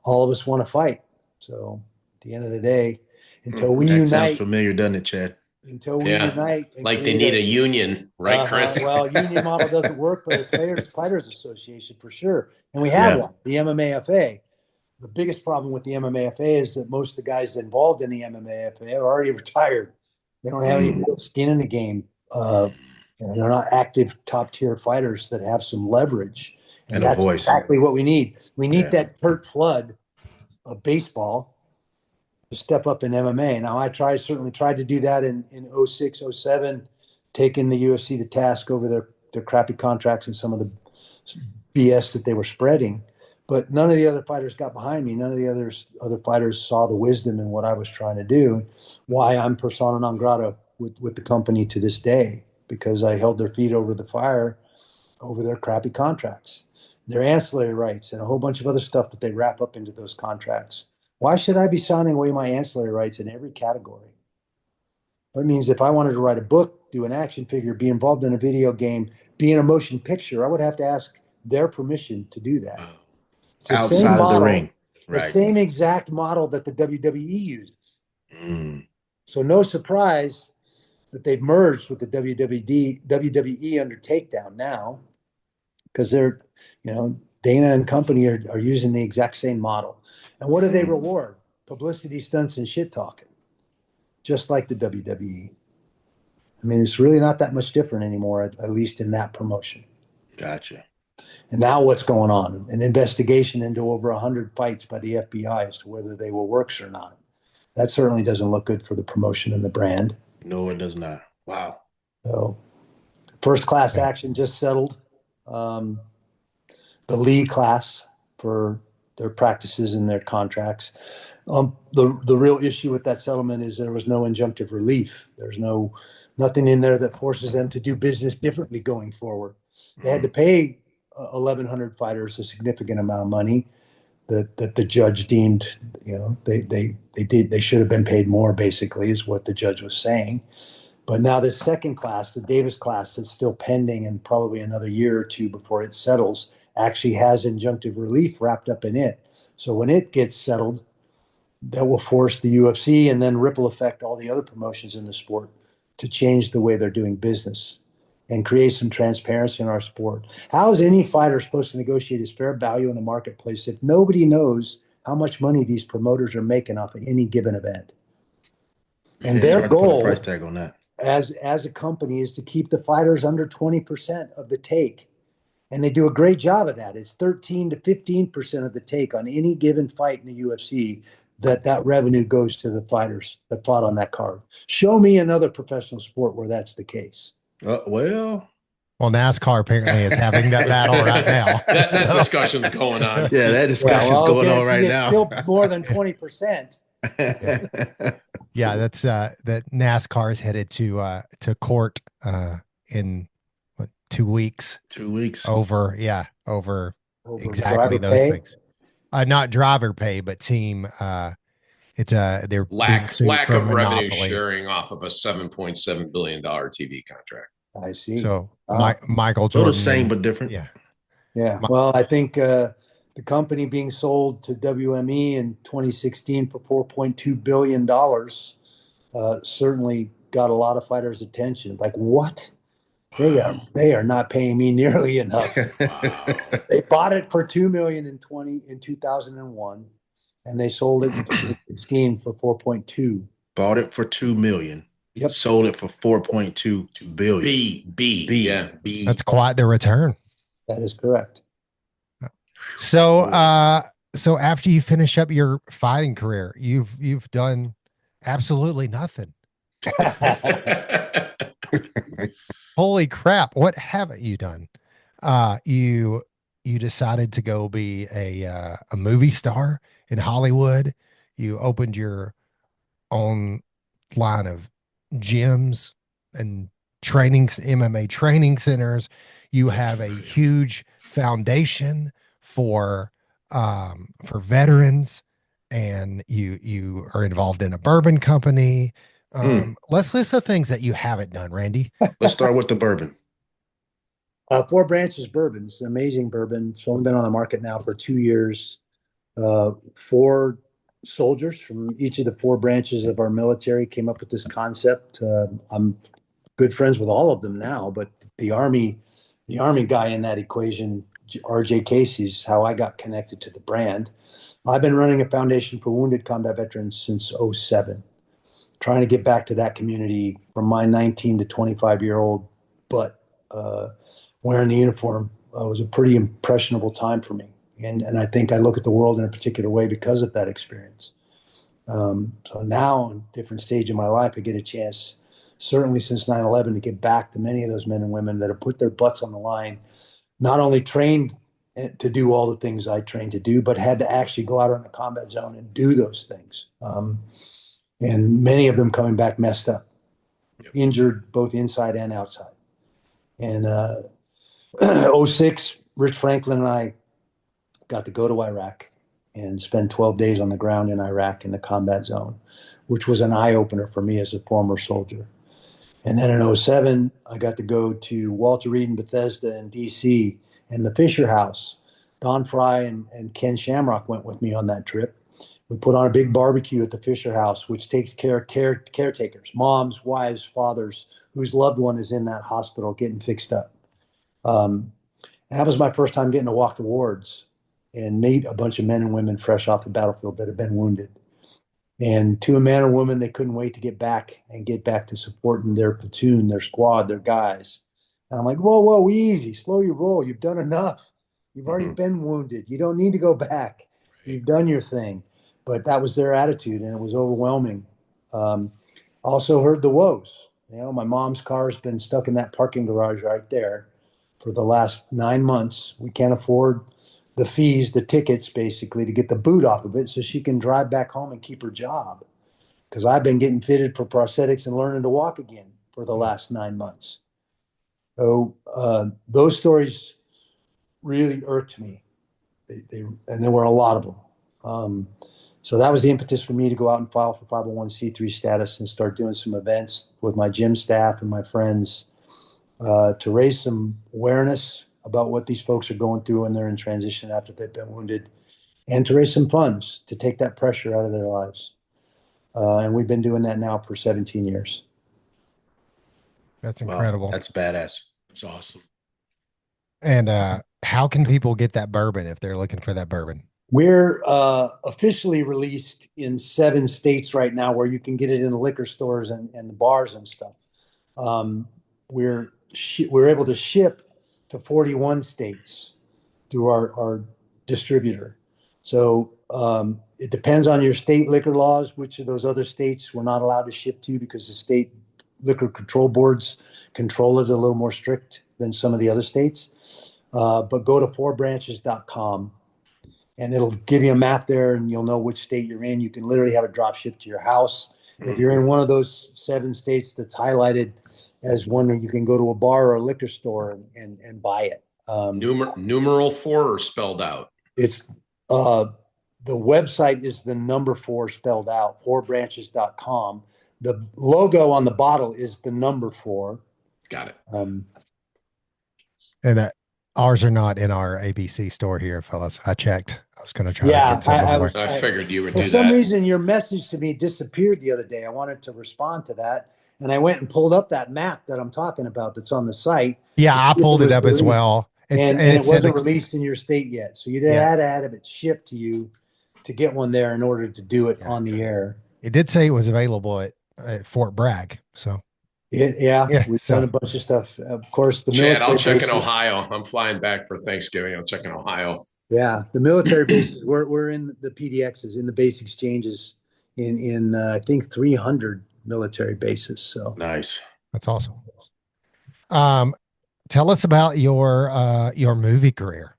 all of us want to fight. So at the end of the day, until we unite. Sounds familiar, doesn't it, Chad? Until we unite. Like they need a union, right, Chris? Well, union model doesn't work, but the Fighters Association for sure. And we have one, the MMAFA. The biggest problem with the MMAFA is that most of the guys involved in the MMAFA are already retired. They don't have any real skin in the game. And they're not active top-tier fighters that have some leverage. And that's voice. Exactly what we need. We need that Curt Flood of baseball to step up in MMA. Now, I certainly tried to do that in 06, 07, taking the UFC to task over their crappy contracts and some of the BS that they were spreading. but none of the other fighters got behind me. None of the other fighters saw the wisdom in what I was trying to do. Why I'm persona non grata with the company to this day, because I held their feet over the fire over their crappy contracts, their ancillary rights, and a whole bunch of other stuff that they wrap up into those contracts. Why should I be signing away my ancillary rights in every category? That means if I wanted to write a book, do an action figure, be involved in a video game, be in a motion picture, I would have to ask their permission to do that. It's the same Outside of the model, ring. the Right. same exact model that the WWE uses. Mm. So no surprise that they've merged with the WWE under takedown now, because they're, Dana and company are using the exact same model. And what do they reward? Publicity stunts and shit talking, just like the WWE. I mean, it's really not that much different anymore, at least in that promotion. Gotcha. And now what's going on? An investigation into over 100 fights by the FBI as to whether they were works or not. That certainly doesn't look good for the promotion and the brand. No, it does not. Wow. So, first class action just settled. The Lee class for their practices and their contracts. The real issue with that settlement is there was no injunctive relief. There's nothing in there that forces them to do business differently going forward. They had to pay 1,100 fighters a significant amount of money that the judge deemed, they should have been paid more, basically, is what the judge was saying. But now this second class, the Davis class, that's still pending and probably another year or two before it settles, actually has injunctive relief wrapped up in it. So when it gets settled, that will force the UFC and then ripple effect all the other promotions in the sport to change the way they're doing business and create some transparency in our sport. How is any fighter supposed to negotiate his fair value in the marketplace if nobody knows how much money these promoters are making off of any given event? And their goal, price tag on that, as a company, is to keep the fighters under 20% of the take. And they do a great job of that. It's 13 to 15% of the take on any given fight in the UFC that revenue goes to the fighters that fought on that card. Show me another professional sport where that's the case. Well, NASCAR apparently is having that battle right now. That discussion's going on. Yeah, that discussion's going on right now. Still more than 20%. Yeah, that's that NASCAR is headed to court in 2 weeks. 2 weeks. Over exactly those pay? things. Not driver pay, but team. They're lack for of revenue monopoly. Sharing off of a $7.7 billion TV contract. I see. So Michael Jordan, sort of same but different. Yeah. Well, I think the company being sold to WME in 2016 for $4.2 billion certainly got a lot of fighters' attention. Like, what? They are not paying me nearly enough. Wow. They bought it for $2 million in 2001, and they sold it in 2016 for 4.2. Bought it for $2 million. Yep. Sold it for 4.2 billion. B. That's quite the return. That is correct. So so after you finish up your fighting career, you've done absolutely nothing. Holy crap, what haven't you done? You decided to go be a movie star in Hollywood. You opened your own line of gyms and MMA training centers. You have a huge foundation for veterans, and you are involved in a bourbon company. Let's list the things that you haven't done, Randy. Let's start with the bourbon. Four Branches Bourbon. It's an amazing bourbon. It's only been on the market now for 2 years. 4 soldiers from each of the 4 branches of our military came up with this concept. I'm good friends with all of them now, but the Army guy in that equation, RJ Casey's how I got connected to the brand. I've been running a foundation for wounded combat veterans since 2007, trying to get back to that community from my 19 to 25-year-old, but wearing the uniform was a pretty impressionable time for me. And I think I look at the world in a particular way because of that experience. So now, in a different stage in my life, I get a chance, certainly since 9/11, to get back to many of those men and women that have put their butts on the line, not only trained to do all the things I trained to do, but had to actually go out on the combat zone and do those things. And many of them coming back messed up, Yep. injured both inside and outside. And '06, Rich Franklin and I got to go to Iraq and spend 12 days on the ground in Iraq in the combat zone, which was an eye opener for me as a former soldier. And then in '07, I got to go to Walter Reed and Bethesda in DC and the Fisher House. Don Fry and Ken Shamrock went with me on that trip. We put on a big barbecue at the Fisher House, which takes care of caretakers, moms, wives, fathers, whose loved one is in that hospital getting fixed up. Um, that was my first time getting to walk the wards and meet a bunch of men and women fresh off the battlefield that had been wounded. And to a man or woman, they couldn't wait to get back and get back to supporting their platoon, their squad, their guys. And I'm like, whoa, whoa, easy, slow your roll. You've done enough. You've already been wounded. You don't need to go back. You've done your thing. But that was their attitude, and it was overwhelming. Also heard the woes. My mom's car has been stuck in that parking garage right there for the last 9 months. We can't afford the fees, the tickets, basically, to get the boot off of it so she can drive back home and keep her job. Because I've been getting fitted for prosthetics and learning to walk again for the last 9 months. So those stories really irked me. And there were a lot of them. So that was the impetus for me to go out and file for 501c3 status and start doing some events with my gym staff and my friends to raise some awareness about what these folks are going through when they're in transition after they've been wounded, and to raise some funds to take that pressure out of their lives. And we've been doing that now for 17 years. That's incredible. Wow, that's badass. That's awesome. And how can people get that bourbon if they're looking for that bourbon? We're officially released in 7 states right now, where you can get it in the liquor stores and the bars and stuff. We're able to ship to 41 states through our distributor. So it depends on your state liquor laws, which of those other states we're not allowed to ship to, because the state liquor control boards control it a little more strict than some of the other states. But go to fourbranches.com and it'll give you a map there, and you'll know which state you're in. You can literally have it drop shipped to your house. If you're in one of those 7 states that's highlighted as one where you can go to a bar or a liquor store and buy it. Numeral 4 or spelled out? It's the website is the number 4 spelled out, fourbranches.com. The logo on the bottle is the number 4. Got it. And ours are not in our ABC store here, fellas. I checked. I was going to try to get some I figured you would do that. For some reason, your message to me disappeared the other day. I wanted to respond to that, and I went and pulled up that map that I'm talking about that's on the site. Yeah, I pulled it up as well. And it wasn't released in your state yet. So you had to have it shipped to you to get one there in order to do it on the air. It did say it was available at Fort Bragg. So we've done a bunch of stuff. Of course, the Chad, military I'll check bases, in Ohio. I'm flying back for Thanksgiving. I'll check in Ohio. Yeah, the military bases. We're in the PDXs, in the base exchanges, in I think 300 military bases. So nice. That's awesome. Tell us about your movie career.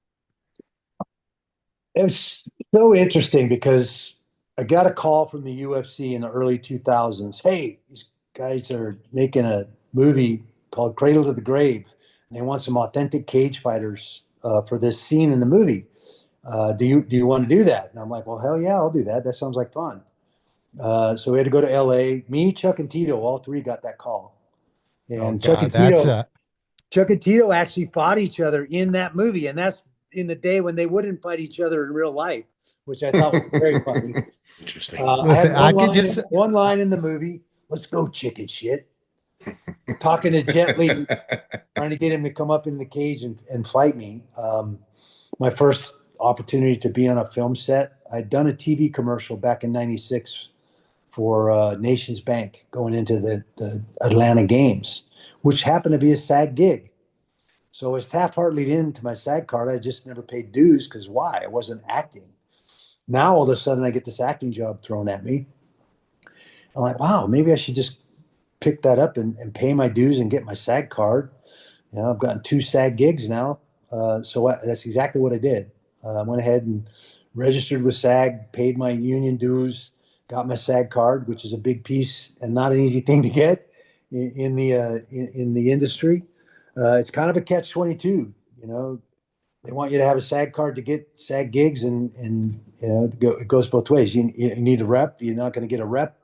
It's so interesting because I got a call from the UFC in the early 2000s. Hey, these guys are making a movie called Cradle to the Grave, and they want some authentic cage fighters for this scene in the movie. Do you want to do that? And I'm like, well, hell yeah, I'll do that. That sounds like fun. So we had to go to LA. Me, Chuck, and Tito, all 3 got that call. And Chuck and Tito actually fought each other in that movie, and that's in the day when they wouldn't fight each other in real life, which I thought was very funny. Interesting. Listen, I had one line in the movie. Let's go, chicken shit. Talking to Jet Li, trying to get him to come up in the cage and fight me. My first opportunity to be on a film set. I'd done a TV commercial back in '96 for Nations Bank going into the Atlanta Games, which happened to be a SAG gig. So I was Taft-Hartley'd into my SAG card. I just never paid dues because why? I wasn't acting. Now all of a sudden I get this acting job thrown at me. I'm like, wow, maybe I should just pick that up and pay my dues and get my SAG card. I've gotten 2 SAG gigs now. That's exactly what I did. I went ahead and registered with SAG, paid my union dues, got my SAG card, which is a big piece and not an easy thing to get in the industry. It's kind of a catch-22. You know, they want you to have a SAG card to get SAG gigs, and you know, it goes both ways. You need a rep. You're not going to get a rep,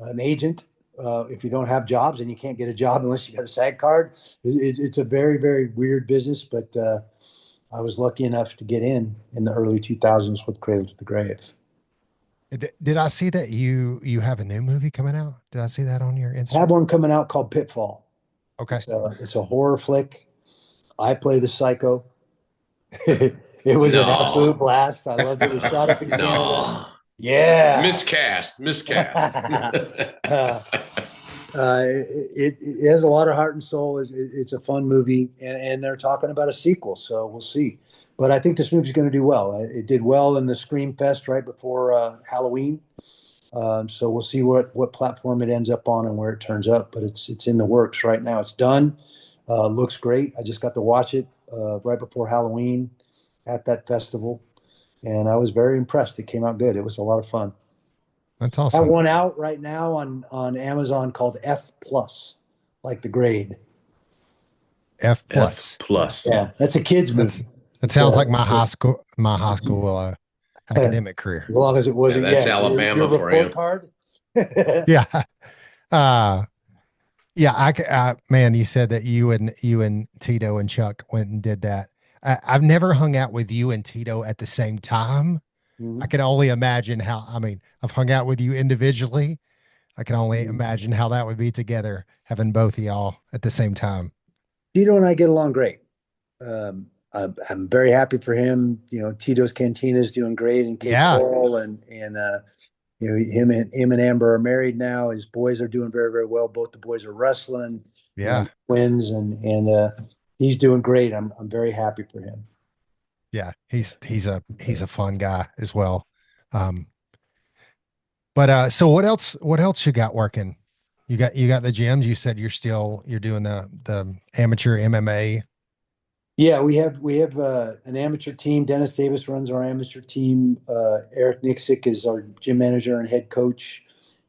an agent, if you don't have jobs, and you can't get a job unless you got a SAG card. It's a very, very weird business, but I was lucky enough to get in the early 2000s with Cradle to the Grave. Did I see that you have a new movie coming out? Did I see that on your I have Instagram? one coming out called Pitfall. Okay. It's a horror flick. I play the psycho. It was an absolute No. blast. I loved it. It was shot up in Canada. No. Yeah. Miscast. It has a lot of heart and soul. It's a fun movie, and they're talking about a sequel, so we'll see. But I think this movie's going to do well. It did well in the Scream Fest right before Halloween, so we'll see what platform it ends up on and where it turns up. But it's in the works right now. It's done. Looks great. I just got to watch it right before Halloween at that festival, and I was very impressed. It came out good. It was a lot of fun. That's I have awesome. one out right now on Amazon called F plus, like the grade. F F plus. plus. Yeah, that's a kids That's movie. that It's, sounds like my high school as academic career. long as it Yeah, wasn't, that's your Alabama for report you. card. Yeah. Uh yeah, man, you said that you and Tito and Chuck went and did that. I've never hung out with you and Tito at the same time. I Mhm. can only imagine I mean, I've hung out with you individually. I can only imagine how that would be together, having both of y'all at the same time. Tito and I get along great. I'm very happy for him. You know, Tito's Cantina is doing great in Cape Yeah. Coral, and you know, him and Amber are married now. His boys are doing very, very well. Both the boys are wrestling, you know, Yeah. twins, and he's doing great. I'm very happy for him. Yeah. He's a fun guy as well. Um, but so what else you got working? You got the gyms. You said you're doing the amateur MMA. Yeah, we have an amateur team. Dennis Davis runs our amateur team. Eric Nixick is our gym manager and head coach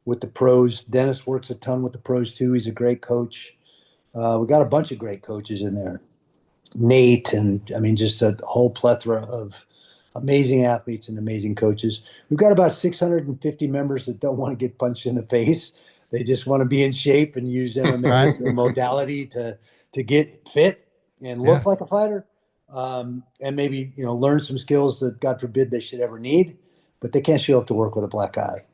with the pros. Dennis works a ton with the pros too. He's a great coach. We got a bunch of great coaches in there. Nate, and I mean, just a whole plethora of amazing athletes and amazing coaches. We've got about 650 members that don't want to get punched in the face. They just want to be in shape and use MMA Right. as their modality to get fit and Yeah. look like a fighter, and maybe learn some skills that God forbid they should ever need, but they can't show up to work with a black eye.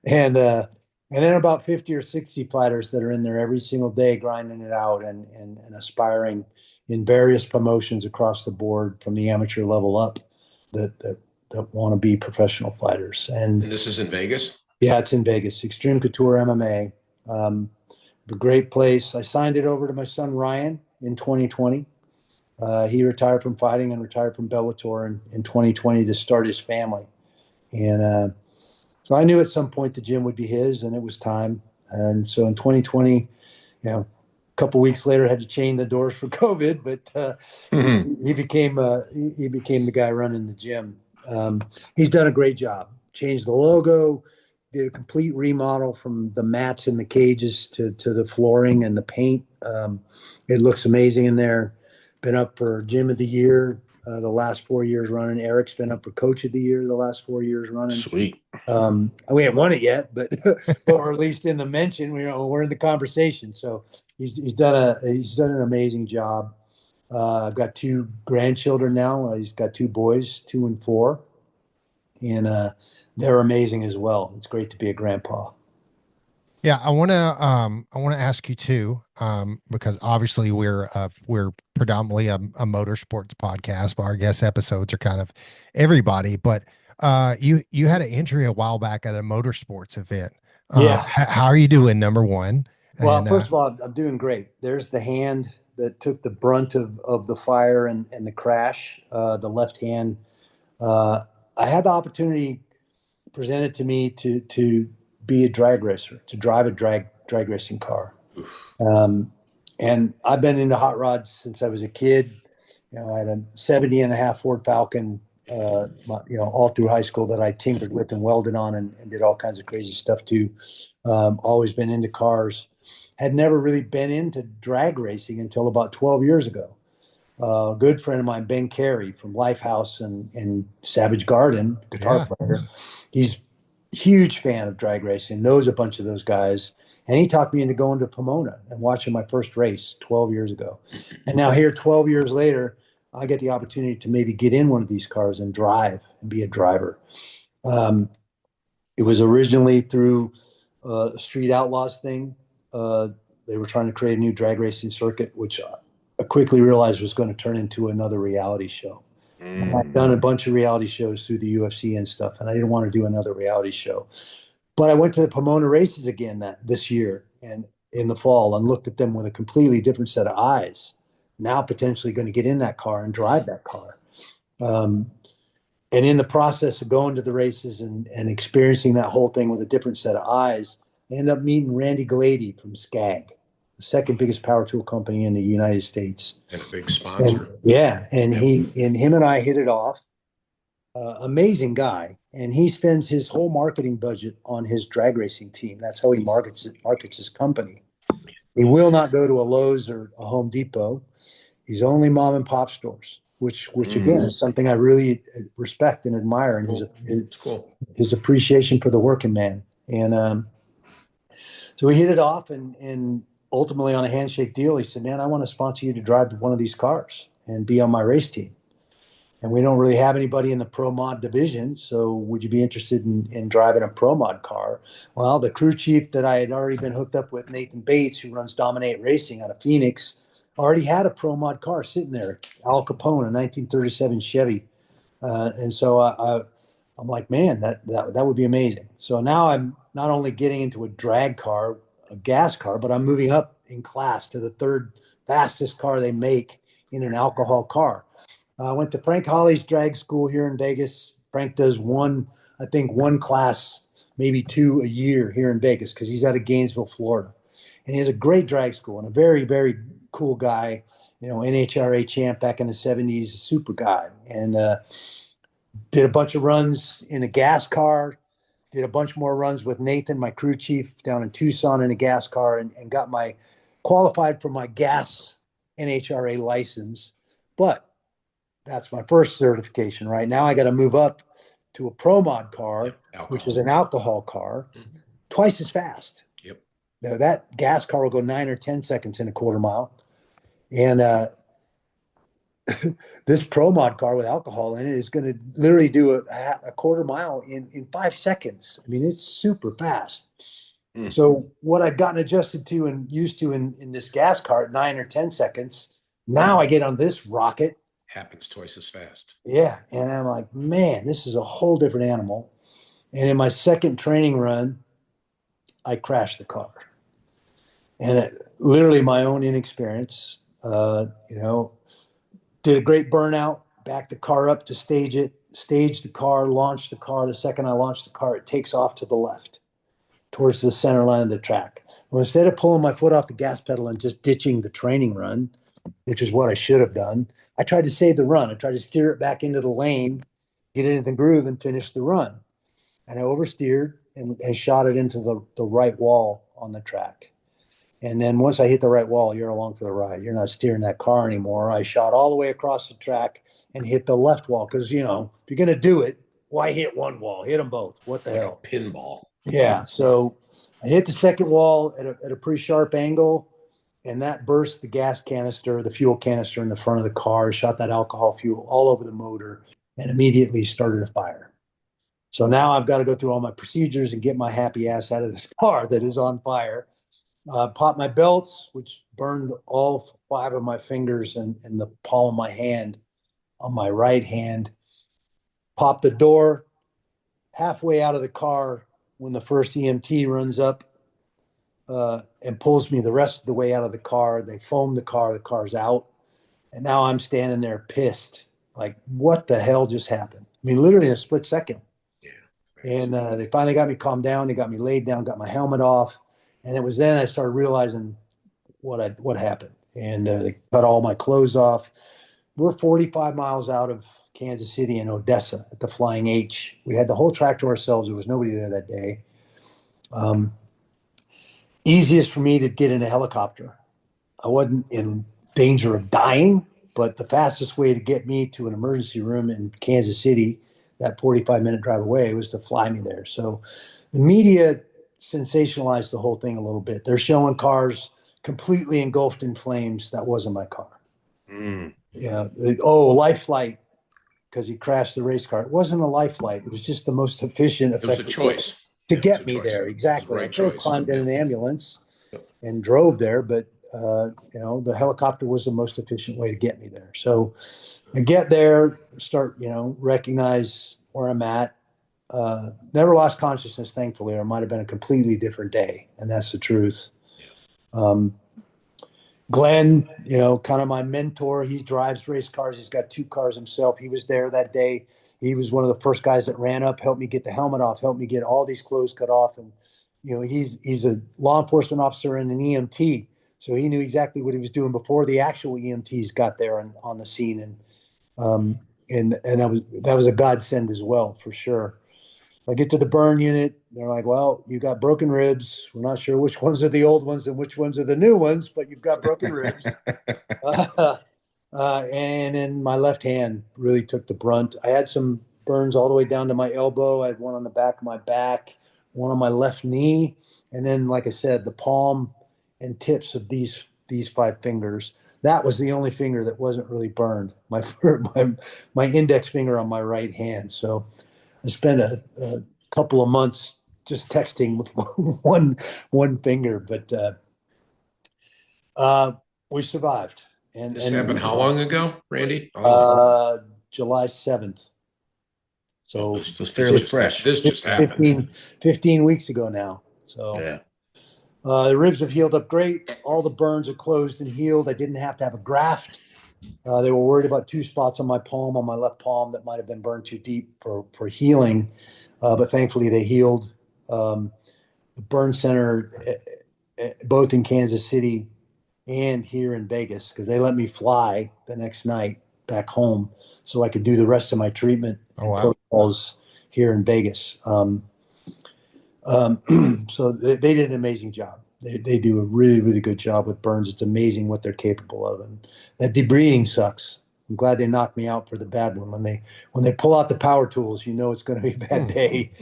And then about 50 or 60 fighters that are in there every single day grinding it out and aspiring in various promotions across the board from the amateur level up that want to be professional fighters. And And this is in Vegas? yeah, it's in Vegas, Extreme Couture MMA. A great place. I signed it over to my son Ryan in 2020. He retired from fighting and retired from Bellator in 2020 to start his family. And so I knew at some point the gym would be his, and it was time. And so in 2020, a couple weeks later, had to chain the doors for COVID, but he became the guy running the gym. He's done a great job. Changed the logo, did a complete remodel from the mats and the cages to the flooring and the paint. It looks amazing in there. Been up for Gym of the Year the last 4 years running. Eric's been up for Coach of the Year the last 4 years running. Sweet. We haven't won it yet, but or at least in the mention, we're in the conversation. So he's done an amazing job. I've got two grandchildren now. He's got two boys, 2 and 4, and they're amazing as well. It's great to be a grandpa. Yeah, I want to ask you too, because obviously we're predominantly a motorsports podcast, but our guest episodes are kind of everybody. But you had an injury a while back at a motorsports event. Yeah. How are you doing? Number one, Well, and first of all, I'm doing great. There's the hand that took the brunt of the fire and the crash, the left hand. I had the opportunity presented to me to be a drag racer, to drive a drag racing car. Um, and I've been into hot rods since I was a kid. I had a 70 and a half Ford Falcon, all through high school that I tinkered with and welded on and did all kinds of crazy stuff too. Always been into cars. Had never really been into drag racing until about 12 years ago. A good friend of mine, Ben Carey from Lifehouse and Savage Garden, guitar Yeah. player. He's a huge fan of drag racing, knows a bunch of those guys. And he talked me into going to Pomona and watching my first race 12 years ago. And now here, 12 years later, I get the opportunity to maybe get in one of these cars and drive and be a driver. Um, it was originally through a Street Outlaws thing. They were trying to create a new drag racing circuit, which I quickly realized was going to turn into another reality show. And I've done a bunch of reality shows through the UFC and stuff, and I didn't want to do another reality show. But I went to the Pomona races again this year and in the fall and looked at them with a completely different set of eyes. Now potentially going to get in that car and drive that car. Um, and in the process of going to the races and experiencing that whole thing with a different set of eyes, I ended up meeting Randy Glady from Skag, the second biggest power tool company in the United States. And a big sponsor. And him and I hit it off. Amazing guy, and he spends his whole marketing budget on his drag racing team. That's how he markets his company. He will not go to a Lowe's or a Home Depot. He's only mom and pop stores, which again is something I really respect and admire, and his appreciation for the working man. And so we hit it off, and ultimately on a handshake deal, he said, "Man, I want to sponsor you to drive one of these cars and be on my race team. And we don't really have anybody in the pro mod division. So would you be interested in driving a pro mod car?" Well, the crew chief that I had already been hooked up with, Nathan Bates, who runs Dominate Racing out of Phoenix, already had a pro mod car sitting there, Al Capone, a 1937 Chevy. And so I'm like, man, that would be amazing. So now I'm not only getting into a drag car, a gas car, but I'm moving up in class to the third fastest car they make in an alcohol car. I went to Frank Holly's drag school here in Vegas. Frank does I think one class, maybe two a year here in Vegas because he's out of Gainesville, Florida. And he has a great drag school and a very, very cool guy, NHRA champ back in the 70s, super guy. And did a bunch of runs in a gas car, did a bunch more runs with Nathan, my crew chief, down in Tucson in a gas car, and got qualified for my gas NHRA license. But that's my first certification. Right now, I got to move up to a pro mod car, which is an alcohol car, twice as fast. Yep. Now, that gas car will go 9 or 10 seconds in a quarter mile. And this pro mod car with alcohol in it is going to literally do a quarter mile in 5 seconds. I mean, it's super fast. So what I've gotten adjusted to and used to in this gas car at 9 or 10 seconds, now I get on this rocket. Happens twice as fast. Yeah. And I'm like, man, this is a whole different animal. And in my second training run, I crashed the car. And literally my own inexperience, did a great burnout, backed the car up to stage it, staged the car, launched the car. The second I launched the car, it takes off to the left towards the center line of the track. Well, instead of pulling my foot off the gas pedal and just ditching the training run, which is what I should have done, I tried to save the run. I tried to steer it back into the lane, get it in the groove, and finish the run. And I oversteered and shot it into the right wall on the track. And then once I hit the right wall, you're along for the ride. You're not steering that car anymore. I shot all the way across the track and hit the left wall because, if you're going to do it, why hit one wall? Hit them both. What the hell? A pinball. Yeah. So I hit the second wall at a pretty sharp angle, and that burst the gas canister, the fuel canister in the front of the car, shot that alcohol fuel all over the motor, and immediately started a fire. So now I've got to go through all my procedures and get my happy ass out of this car that is on fire. Popped my belts, which burned all 5 of my fingers and the palm of my hand on my right hand. Popped the door. Halfway out of the car, when the first EMT runs up and pulls me the rest of the way out of the car, they foam the car's out. And now I'm standing there pissed. Like, what the hell just happened? I mean, literally in a split second. Yeah. And they finally got me calmed down. They got me laid down, got my helmet off. And it was then I started realizing what happened. And they cut all my clothes off, we're 45 miles out of Kansas City in Odessa at the Flying H. We had the whole track to ourselves. There was nobody there that day. Easiest for me to get in a helicopter. I wasn't in danger of dying, but the fastest way to get me to an emergency room in Kansas City, that 45-minute drive away, was to fly me there. So the media sensationalized the whole thing a little bit. They're showing cars completely engulfed in flames. That wasn't my car. Yeah. Life flight because he crashed the race car. It wasn't a life flight. It was just the most efficient, It was a effective choice to get me there. Exactly. Right, I could have choice. climbed in an ambulance and drove there, but the helicopter was the most efficient way to get me there. So I get there, start, recognize where I'm at. Never lost consciousness, thankfully, or it might have been a completely different day, and that's the truth. Glenn, kind of my mentor. He drives race cars. He's got 2 cars himself. He was there that day. He was one of the first guys that ran up, helped me get the helmet off, helped me get all these clothes cut off. And, he's a law enforcement officer and an EMT. So he knew exactly what he was doing before the actual EMTs got there and on the scene. And that was a godsend as well, for sure. I get to the burn unit. They're like, well, you got broken ribs. We're not sure which ones are the old ones and which ones are the new ones, but you've got broken ribs. And then my left hand really took the brunt. I had some burns all the way down to my elbow. I had one on the back of my back, one on my left knee. And then, like I said, the palm and tips of these 5 fingers. That was the only finger that wasn't really burned. My index finger on my right hand. So I spent a couple of months just texting with one finger, but we survived. And this happened how long ago, Randy? July 7th. So it was fairly fresh. This just happened. 15 weeks ago now. So yeah. The ribs have healed up great. All the burns are closed and healed. I didn't have to have a graft. They were worried about 2 spots on my palm, on my left palm, that might have been burned too deep for healing. But thankfully they healed. The burn center, both in Kansas City and here in Vegas, because they let me fly the next night back home so I could do the rest of my treatment protocols here in Vegas. So they did an amazing job. They do a really, really good job with burns. It's amazing what they're capable of. And that debriding sucks. I'm glad they knocked me out for the bad one. When they pull out the power tools, it's going to be a bad day.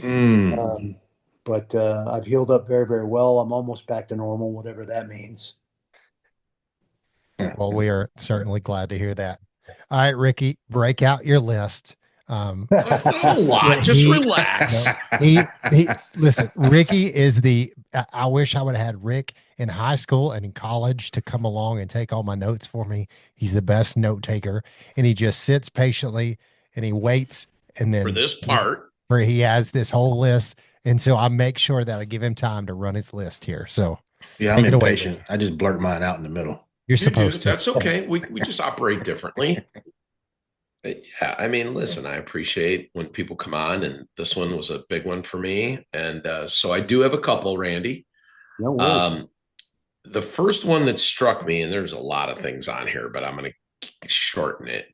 But I've healed up very, very well. I'm almost back to normal, whatever that means. Well, we are certainly glad to hear that. All right, Ricky, break out your list. That's not a lot. Just relax. Listen, Ricky is I wish I would have had Rick in high school and in college to come along and take all my notes for me. He's the best note taker, and he just sits patiently and he waits. And then for this part, where he has this whole list. And so I make sure that I give him time to run his list here. So yeah, I'm impatient. I just blurt mine out in the middle. You're supposed to. That's okay. We just operate differently. Yeah, I mean, listen, I appreciate when people come on, and this one was a big one for me. And so I do have a couple, Randy. No worries. The first one that struck me, and there's a lot of things on here, but I'm going to shorten it.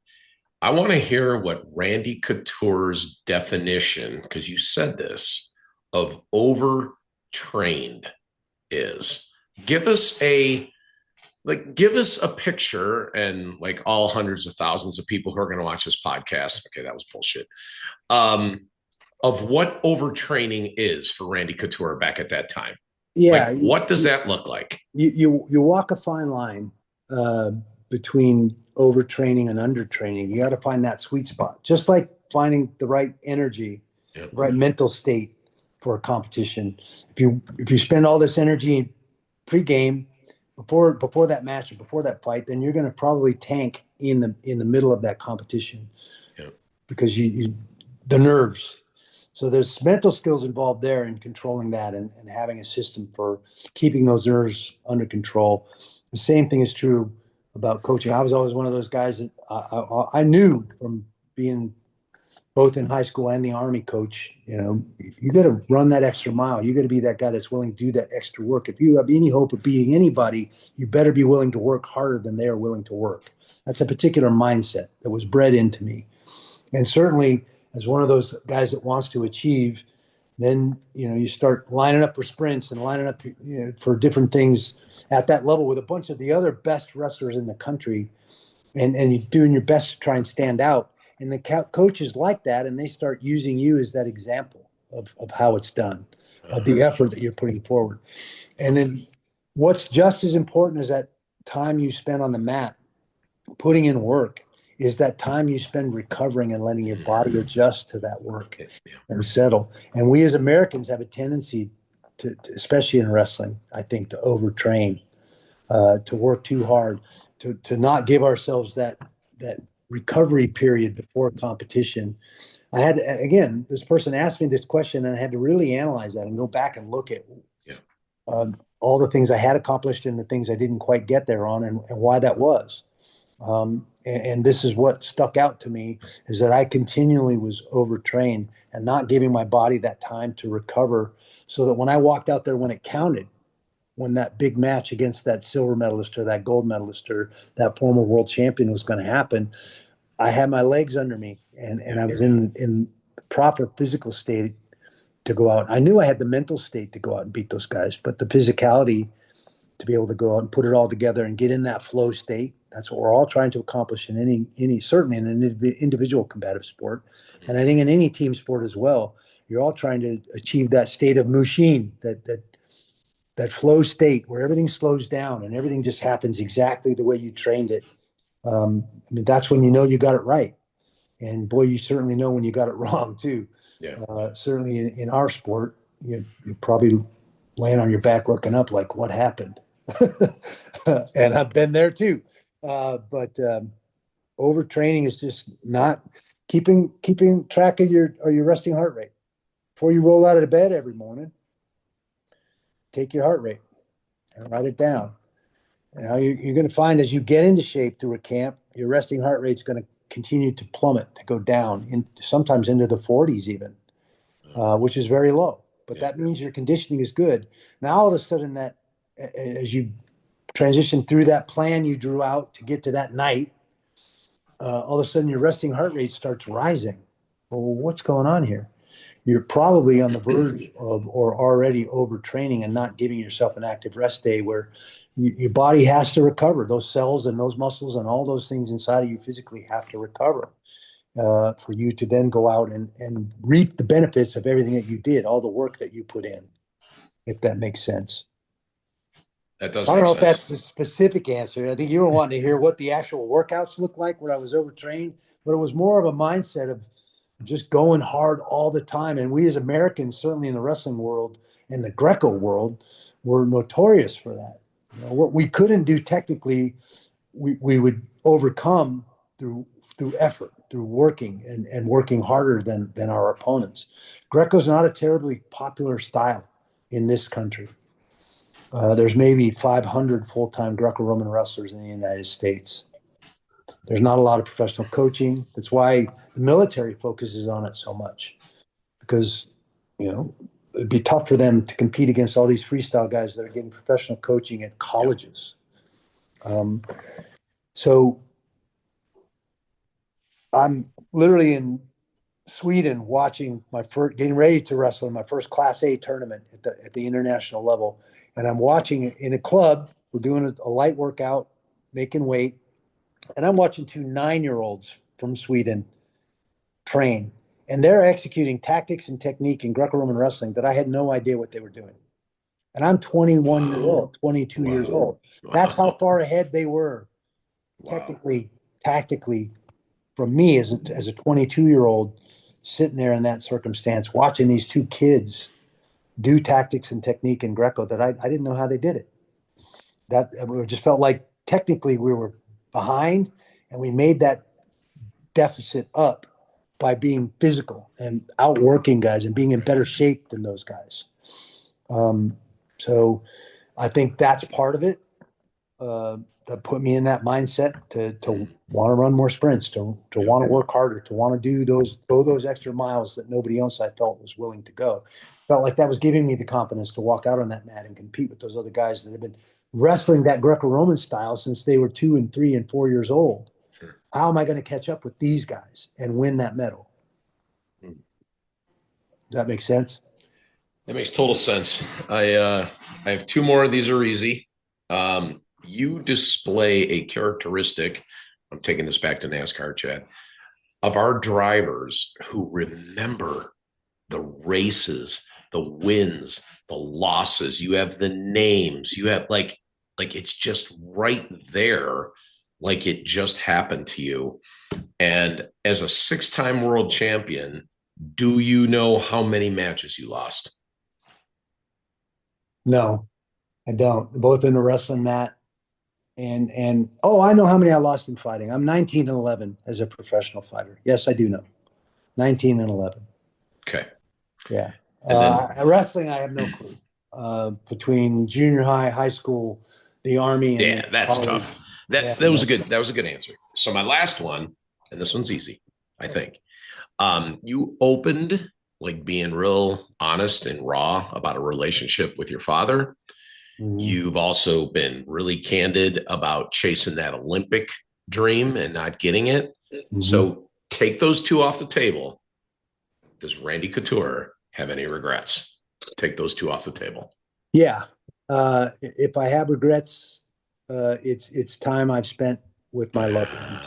I want to hear what Randy Couture's definition, because you said this, of overtrained is. Give us a picture, and like all hundreds of thousands of people who are going to watch this podcast. Okay, that was bullshit. Of what overtraining is for Randy Couture back at that time. Yeah. Like, what does that look like? You walk a fine line between overtraining and undertraining. You got to find that sweet spot, just like finding the right energy, the right mental state for a competition. If you spend all this energy pre-game, before that match or before that fight, then you're going to probably tank in the middle of that competition, because the nerves. So there's mental skills involved there in controlling that and having a system for keeping those nerves under control. The same thing is true about coaching. I was always one of those guys that I knew from being both in high school and the Army, coach. You got to run that extra mile. You got to be that guy that's willing to do that extra work. If you have any hope of beating anybody, you better be willing to work harder than they are willing to work. That's a particular mindset that was bred into me. And certainly, as one of those guys that wants to achieve, then you start lining up for sprints and lining up for different things at that level with a bunch of the other best wrestlers in the country, and you're doing your best to try and stand out. And the coaches like that, and they start using you as that example of how it's done, of the effort that you're putting forward. And then what's just as important as that time you spend on the mat putting in work is that time you spend recovering and letting your body adjust to that work and settle. And we as Americans have a tendency to especially in wrestling, I think, to overtrain, to work too hard, to not give ourselves that recovery period before competition. I had, again, this person asked me this question, and I had to really analyze that and go back and look at all the things I had accomplished and the things I didn't quite get there on, and why that was. And this is what stuck out to me, is that I continually was overtrained and not giving my body that time to recover, so that when I walked out there, when it counted, when that big match against that silver medalist or that gold medalist or that former world champion was going to happen, I had my legs under me, and I was in the proper physical state to go out. I knew I had the mental state to go out and beat those guys, but the physicality to be able to go out and put it all together and get in that flow state. That's what we're all trying to accomplish in any certainly in an individual combative sport, and I think in any team sport as well. You're all trying to achieve that state of mushin, that flow state where everything slows down and everything just happens exactly the way you trained it. I mean, that's when you know you got it right, and boy, you certainly know when you got it wrong too. Yeah. Certainly in our sport, you're probably laying on your back looking up like, what happened? And I've been there too. But overtraining is just not keeping track of your resting heart rate. Before you roll out of bed every morning, take your heart rate and write it down. Now you're going to find as you get into shape through a camp, your resting heart rate is going to continue to plummet, to go down, sometimes into the 40s even, which is very low. But that means your conditioning is good. Now all of a sudden, that as you transition through that plan you drew out to get to that night, all of a sudden your resting heart rate starts rising. Well, what's going on here? You're probably on the verge of or already overtraining and not giving yourself an active rest day where your body has to recover. Those cells and those muscles and all those things inside of you physically have to recover for you to then go out and reap the benefits of everything that you did, all the work that you put in, if that makes sense. That does I don't make know if sense. that's the specific answer. I think you were wanting to hear what the actual workouts looked like when I was overtrained, but it was more of a mindset of just going hard all the time. And we as Americans, certainly in the wrestling world and the Greco world, were notorious for that. What we couldn't do technically, we would overcome through effort, through working and working harder than our opponents. Greco's not a terribly popular style in this country. There's maybe 500 full-time Greco-Roman wrestlers in the United States. There's not a lot of professional coaching. That's why the military focuses on it so much, because it'd be tough for them to compete against all these freestyle guys that are getting professional coaching at colleges. So I'm literally in Sweden watching getting ready to wrestle in my first Class A tournament at the international level, and I'm watching it in a club. We're doing a light workout, making weight, and I'm watching two 9-year-olds from Sweden train, and they're executing tactics and technique in Greco-Roman wrestling that I had no idea what they were doing. And I'm 21 years old, 22 years old. That's how far ahead they were, technically, tactically, from me as a 22-year-old sitting there in that circumstance, watching these two kids do tactics and technique in Greco that I didn't know how they did it. That it just felt like technically we were behind, and we made that deficit up by being physical and outworking guys and being in better shape than those guys. So I think that's part of it. that put me in that mindset to want to run more sprints, to want to work harder, to want to go those extra miles that nobody else I felt was willing to go. Felt like that was giving me the confidence to walk out on that mat and compete with those other guys that have been wrestling that Greco-Roman style since they were 2 and 3 and 4 years old. Sure. How am I going to catch up with these guys and win that medal? Does that make sense? That makes total sense. I have two more. These are easy. You display a characteristic. I'm taking this back to NASCAR, Chad, of our drivers who remember the races, the wins, the losses. You have the names. You have like it's just right there, like it just happened to you. And as a 6-time world champion, do you know how many matches you lost? No, I don't. Both in the wrestling mat and oh, I know how many I lost in fighting. I'm 19 and 11 as a professional fighter. Yes, I do know. 19 and 11. Okay. Yeah. And then Wrestling, I have no clue. Between junior high, high school, the army, and yeah, that's college. tough. That was a good answer. So my last one, and this one's easy, I think. You opened like being real honest and raw about a relationship with your father. Mhm. You've also been really candid about chasing that Olympic dream and not getting it. Mhm. So take those two off the table. Does Randy Couture have any regrets? Take those two off the table. Yeah. If I have regrets, it's time I've spent with my loved ones.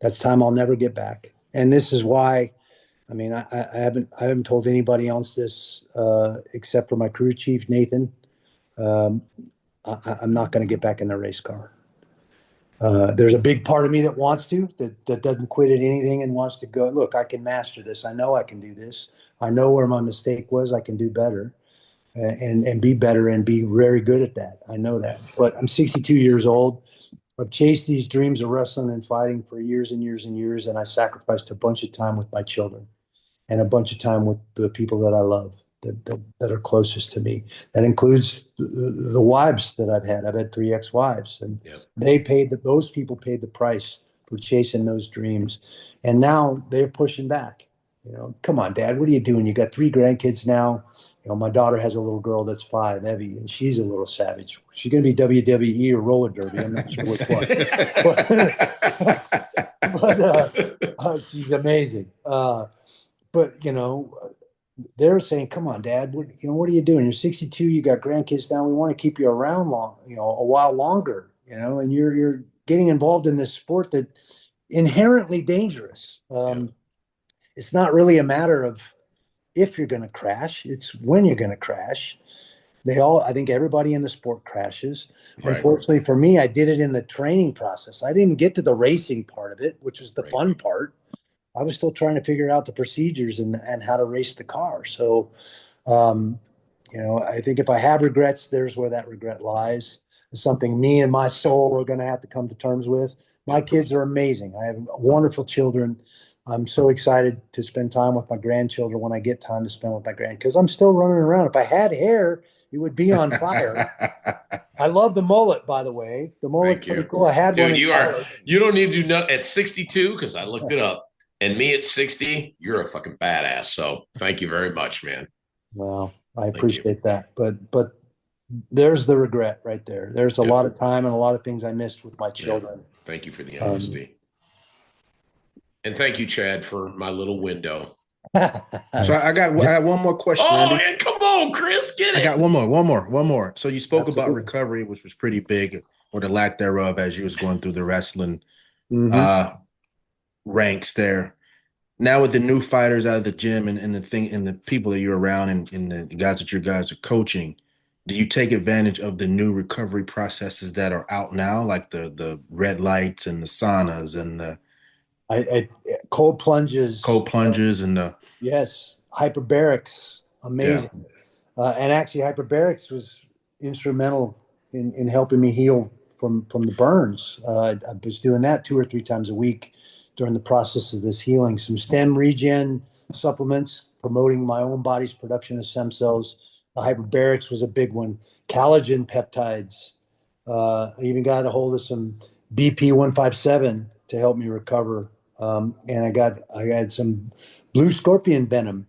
That's time I'll never get back. And this is why, I mean, I haven't told anybody else this except for my crew chief, Nathan. I'm not going to get back in the race car. There's a big part of me that wants to, that doesn't quit at anything and wants to go, look, I can master this. I know I can do this. I know where my mistake was. I can do better and be better and be very good at that. I know that. But I'm 62 years old. I've chased these dreams of wrestling and fighting for years and years and years, and I sacrificed a bunch of time with my children and a bunch of time with the people that I love that are closest to me. That includes the wives that I've had. I've had 3 ex-wives, and those people paid the price for chasing those dreams. And now they're pushing back. You know, come on, Dad, what are you doing? You got 3 grandkids now. You know, my daughter has a little girl that's 5, Evie, and she's a little savage. She's going to be WWE or roller derby. I'm not sure which one. But she's amazing. But, you know, they're saying, come on, Dad, what are you doing? You're 62, you got grandkids now. We want to keep you around long, a while longer, and you're getting involved in this sport that's inherently dangerous. It's not really a matter of if you're going to crash, it's when you're going to crash. I think everybody in the sport crashes. Right. Unfortunately for me, I did it in the training process. I didn't get to the racing part of it, which was the fun part. I was still trying to figure out the procedures and how to race the car. So, I think if I have regrets, there's where that regret lies. It's something me and my soul are going to have to come to terms with. My kids are amazing. I have wonderful children. I'm so excited to spend time with my grandchildren when I get time to spend with my grandkids. Because I'm still running around. If I had hair, it would be on fire. I love the mullet, by the way. The mullet's pretty cool. I had one. You don't need to do nothing at 62 because I looked it up. And me at 60, you're a fucking badass. So thank you very much, man. Well, I appreciate that. But there's the regret right there. There's a lot of time and a lot of things I missed with my children. Thank you for the honesty. And thank you, Chad, for my little window. So I got one more question. Oh, Randy. man, come on, Chris, get it. I got one more. So you spoke about recovery, which was pretty big, or the lack thereof, as you was going through the wrestling ranks there. Now with the new fighters out of the gym and the people that you're around and the guys that you guys are coaching, do you take advantage of the new recovery processes that are out now, like the red lights and the saunas and the cold plunges and the hyperbarics, amazing. And actually hyperbarics was instrumental in helping me heal from the burns. I was doing that 2 or 3 times a week during the process of this healing. Some stem regen supplements promoting my own body's production of stem cells. The hyperbarics was a big one. Collagen peptides, I even got a hold of some BP 157 to help me recover. And I had some blue scorpion venom,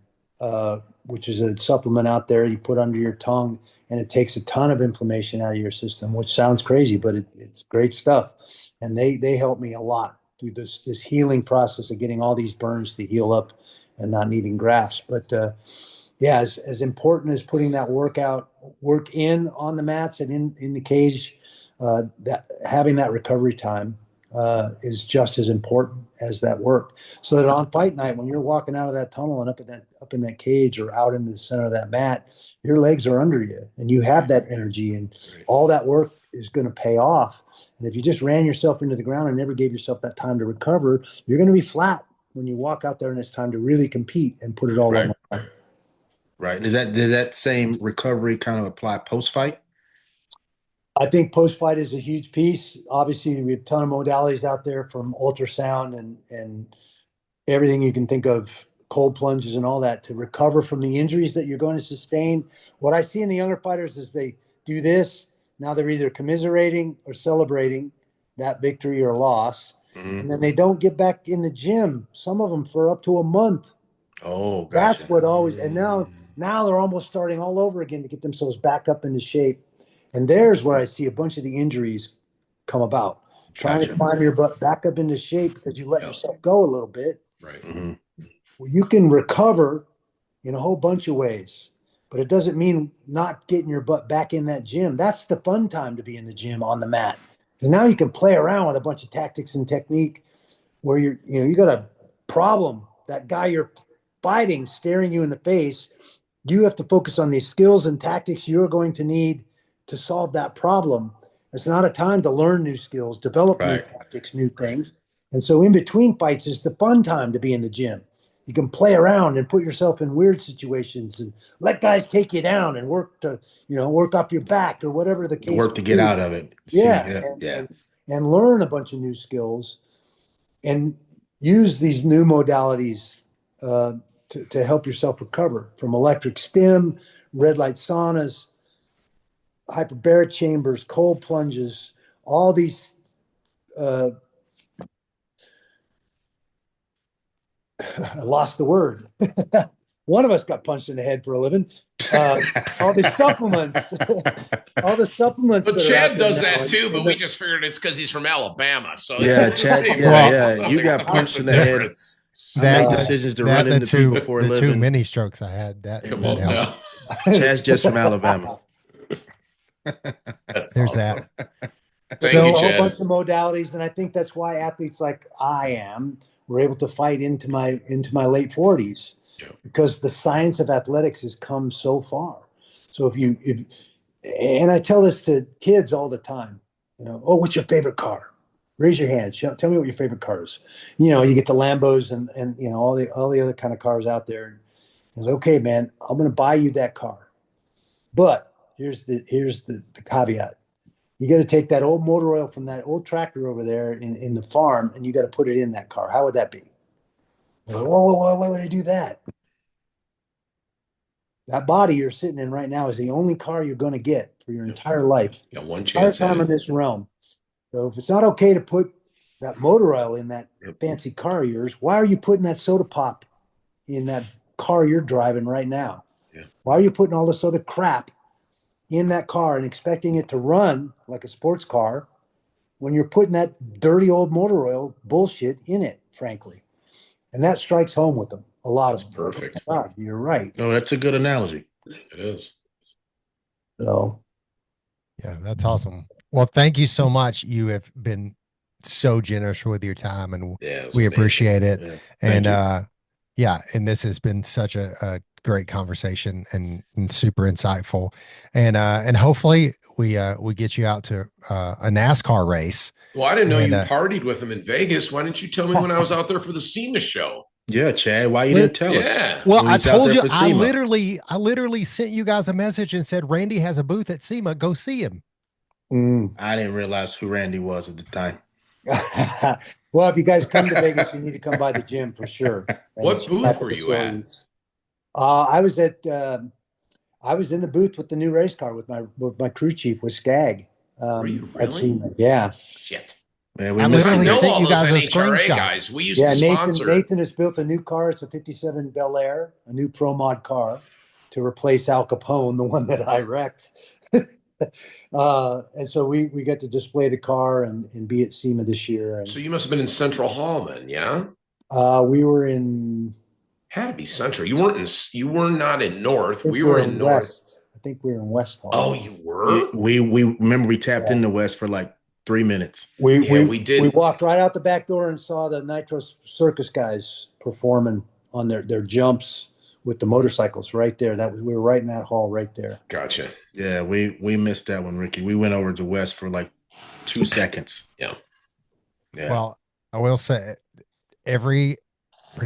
which is a supplement out there you put under your tongue, and it takes a ton of inflammation out of your system, which sounds crazy, but it's great stuff. And they help me a lot through this healing process of getting all these burns to heal up and not needing grafts. But yeah, as important as putting that work in on the mats and in the cage, that having that recovery time is just as important as that work. So that on fight night, when you're walking out of that tunnel and up in that cage or out in the center of that mat, your legs are under you and you have that energy, and all that work is going to pay off. And if you just ran yourself into the ground and never gave yourself that time to recover, you're going to be flat when you walk out there and it's time to really compete and put it all on. Right. Does that same recovery kind of apply post-fight? I think post-fight is a huge piece. Obviously, we have a ton of modalities out there, from ultrasound and everything you can think of, cold plunges and all that, to recover from the injuries that you're going to sustain. What I see in the younger fighters is they do this. Now they're either commiserating or celebrating that victory or loss. Mm-hmm. And then they don't get back in the gym, some of them for up to a month. Oh, gotcha. That's what always, and now they're almost starting all over again to get themselves back up into shape. And there's where I see a bunch of the injuries come about. Trying to climb your butt back up into shape because you let yourself go a little bit. Right. Mm-hmm. Well, you can recover in a whole bunch of ways, but it doesn't mean not getting your butt back in that gym. That's the fun time to be in the gym on the mat. Because now you can play around with a bunch of tactics and technique where you got a problem. That guy you're fighting staring you in the face. You have to focus on the skills and tactics you're going to need to solve that problem. It's not a time to learn new skills, develop new tactics, new things. And so in between fights is the fun time to be in the gym. You can play around and put yourself in weird situations and let guys take you down and work up your back or whatever the case. Work to get out of it. And learn a bunch of new skills and use these new modalities to help yourself recover from electric stim, red light saunas, hyperbaric chambers, cold plunges, all these I lost the word. One of us got punched in the head for a living. All the supplements, all the supplements. But Chad does that too, but we just figured it's because he's from Alabama. So yeah, Chad. Yeah. You got punched in the head. I made decisions to run into people for a living. The 2 mini strokes I had. That helps. Chad's just from Alabama. There's awesome. Thank So you, a Chad. whole bunch of modalities, and I think that's why athletes like I am were able to fight into my late 40s, because the science of athletics has come so far. So and I tell this to kids all the time, oh, what's your favorite car? Raise your hand. Tell me what your favorite car is. You get the Lambos and all the other kind of cars out there. And like, okay, man, I'm going to buy you that car, but here's the caveat. You got to take that old motor oil from that old tractor over there in the farm, and you got to put it in that car. How would that be? Like, whoa, why would I do that? That body you're sitting in right now is the only car you're going to get for your entire life. You got one chance. Entire time in this realm. So if it's not okay to put that motor oil in that fancy car of yours, why are you putting that soda pop in that car you're driving right now? Yeah. Why are you putting all this other crap in that car and expecting it to run like a sports car when you're putting that dirty old motor oil bullshit in it, frankly? And that strikes home with them. A lot of them. Perfect. Oh, God, you're right. Oh, that's a good analogy. It is. So, yeah, that's awesome. Well, thank you so much. You have been so generous with your time, and we appreciate it. Yeah. And this has been such a great conversation and super insightful. And hopefully we get you out to a NASCAR race. Well, I didn't know you partied with him in Vegas. Why didn't you tell me when I was out there for the SEMA show? Yeah, Chad, why you didn't tell us? Well, I told you, I literally sent you guys a message and said, Randy has a booth at SEMA. Go see him. I didn't realize who Randy was at the time. Well, if you guys come to Vegas, you need to come by the gym for sure. What booth were you at? I was in the booth with the new race car with my crew chief with Skag. Were you at really? SEMA. Yeah. Shit. Man, we I missed I it, literally know Rick. sent all you those guys a NHRA screenshot. guys. We used Yeah, to sponsor. Nathan has built a new car. It's a 57 Bel Air, a new Pro Mod car to replace Al Capone, the one that I wrecked. And so we got to display the car and be at SEMA this year. And So you must have been in Central Hall then, yeah? we were in, Had to be Central. You weren't in. You were not in North. I think We we were were in in North. West. I think we were in West Oh, Hall. you were? We remember we tapped Yeah. into West for like 3 minutes. Yeah, we We did. walked right out the back door and saw the Nitro Circus guys performing on their jumps with the motorcycles right there. We were right in that hall right there. Gotcha. Yeah, we missed that one, Ricky. We went over to West for like 2 seconds. Yeah. Yeah. Well, I will say pretty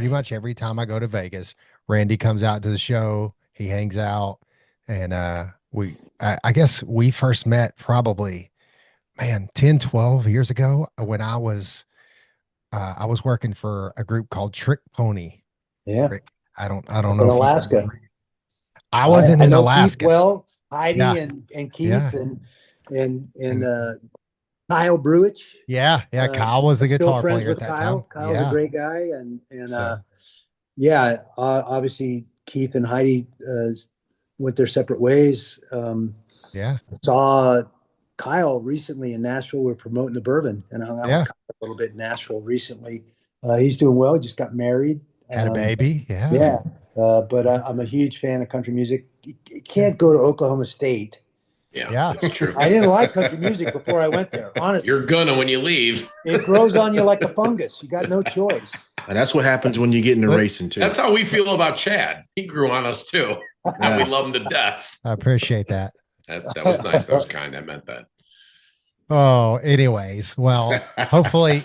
much every time I go to Vegas, Randy comes out to the show, he hangs out, and I guess we first met probably, man, 10, 12 years ago when I was working for a group called Trick Pony. Yeah. Rick, I don't Up know in if you Alaska. remember. I wasn't I in know Keith Alaska. well, Heidi Yeah. and Keith Yeah. and Kyle Bruich. Yeah. Kyle was the I'm still guitar friends player at with that Kyle. time. Kyle's a Yeah. great guy, and So, obviously Keith and Heidi went their separate ways. yeah. Saw Kyle recently in Nashville. We're promoting the bourbon, and I hung out Yeah. with Kyle a little bit in Nashville recently. He's doing well. He just got married. Had a baby. Yeah. Yeah. But I'm a huge fan of country music. You can't go to Oklahoma State. Yeah. Yeah. That's true. I didn't like country music before I went there. Honestly, You're gonna when you leave. it grows on you like a fungus. You got no choice. And that's what happens when you get into But- racing too. That's how we feel about Chad. He grew on us too. And we love him to death. I appreciate that. That was nice. That was kind. I meant that. Oh, anyways, well, hopefully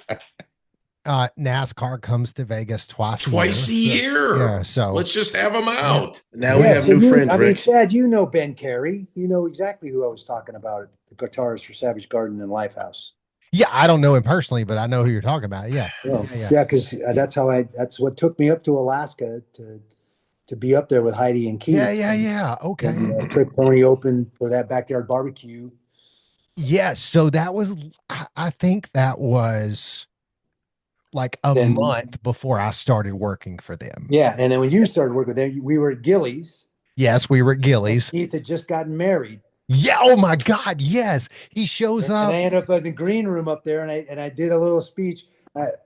NASCAR comes to Vegas twice Twice a a year. year. Yeah, so Let's just have them out. Now we have new friends, I mean, Rick. Chad, you know Ben Carey. You know exactly who I was talking about, the guitarist for Savage Garden and Lifehouse. yeah, I don't know him personally, but I know who you're talking about. Yeah. Yeah, because that's what took me up to Alaska to be up there with Heidi and Keith. Yeah. Okay. And, Trick Pony opened for that backyard barbecue. Yeah, so that was I think that was like a Then- month before I started working for them. Yeah, and then when you started working with them, we were at Gillies. Yes, we were at Gillies. Keith had just gotten married. Yeah, oh my God, yes. He shows And up. I ended up in the green room up there, and I did a little speech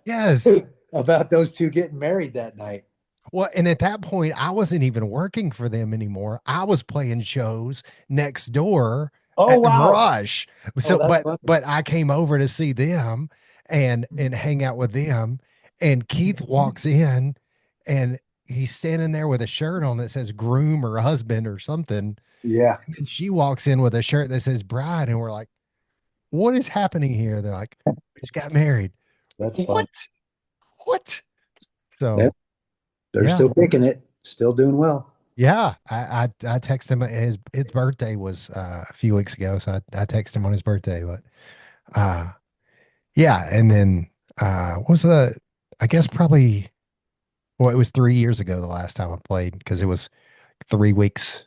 Yes. about those two getting married that night. Well, and at that point, I wasn't even working for them anymore. I was playing shows next door Oh at the wow! Mirage. So, that's funny. but I came over to see them and hang out with them. And Keith walks in, and he's standing there with a shirt on that says groom or husband or something. Yeah, And she walks in with a shirt that says bride, and we're like, "What is happening here?" They're like, "We just got married." that's fun. What? So. Yep. They're Yeah. still kicking it, still doing well. Yeah, I texted him. His birthday was a few weeks ago, so I texted him on his birthday. But yeah, and then what was I guess probably, well, it was 3 years ago the last time I played, because it was 3 weeks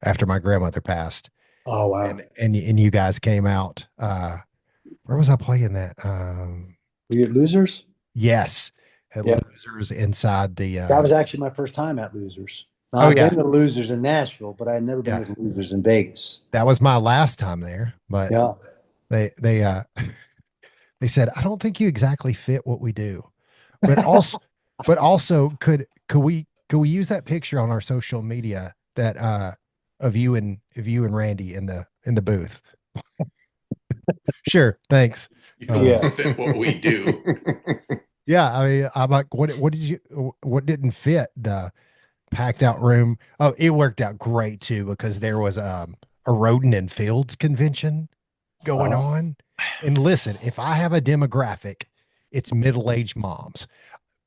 after my grandmother passed, Oh wow! and you guys came out. Where was I playing that? Were you at Losers? Yes, at Yeah. Losers inside the. That was actually my first time at Losers. Now, Oh, I've yeah. been to Losers in Nashville, but I had never been Yeah. to Losers in Vegas. That was my last time there, but Yeah, they they said, I don't think you exactly fit what we do, but also could we use that picture on our social media that of you and Randy in the booth? Sure, thanks. You don't Yeah. fit what we do. Yeah, I mean, I'm like, what didn't fit? The packed out room. Oh, it worked out great too, because there was a Rodent and Fields convention going Oh. on. And listen, if I have a demographic, it's middle-aged moms.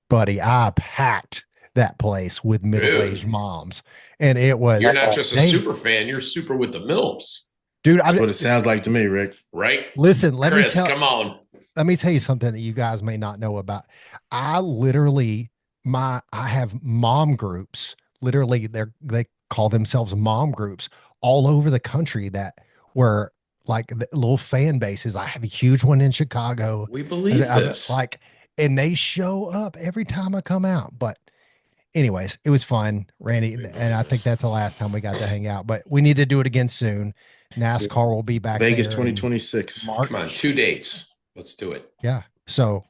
Buddy, I packed that place with middle-aged moms. And it was, You're not just a they- super fan, you're super with the MILFs, dude, That's what it sounds like to me, Rick. right? listen, Chris, come on. let me tell you something that you guys may not know about. I literally, I have mom groups. Literally, they call themselves mom groups all over the country that were like the little fan bases. I have a huge one in Chicago. We believe this. Like, and they show up every time I come out. But anyways, it was fun, Randy, and I think that's the last time we got to hang out. But we need to do it again soon. NASCAR will be back Vegas there 2026. Come on, 2 dates. Let's do it. Yeah. So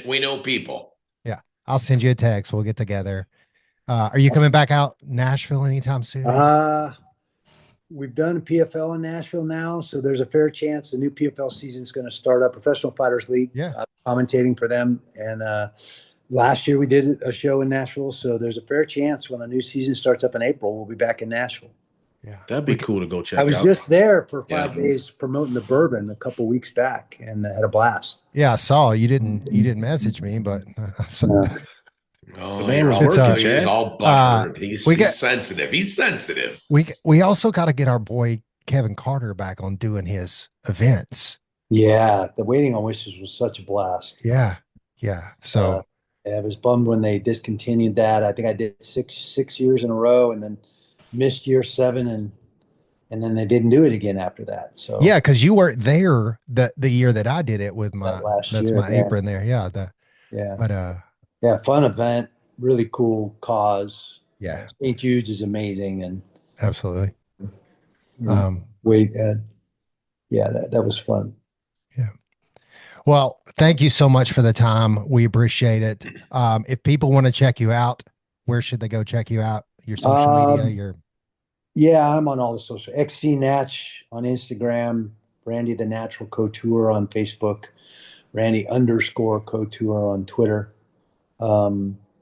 we know people. Yeah, I'll send you a text. We'll get together. Are you coming back out Nashville anytime soon? We've done a PFL in Nashville now, so there's a fair chance the new PFL season is going to start up. Professional Fighters League, commentating for them. And last year we did a show in Nashville, so there's a fair chance when the new season starts up in April, we'll be back in Nashville. Yeah, that'd be cool to go check out. I was just there for 5 days promoting the bourbon a couple weeks back, and I had a blast. Yeah, I saw you didn't message me, but Oh, the man was working, he's all buttered. He's sensitive. He's sensitive. We also got to get our boy Kevin Carter back on doing his events. Yeah, the Waiting on Wishes was such a blast. Yeah. So I was bummed when they discontinued that. I think I did six years in a row, and then missed year 7, and then they didn't do it again after that. So yeah, because you weren't there the year that I did it with my apron there. Yeah, fun event, really cool cause. Yeah, St. Jude's is amazing, and absolutely. that was fun. Yeah. Well, thank you so much for the time. We appreciate it. If people want to check you out, where should they go check you out? Your social media, I'm on all the social. XC Natch on Instagram, Randy the Natural Couture on Facebook, Randy_Couture on Twitter.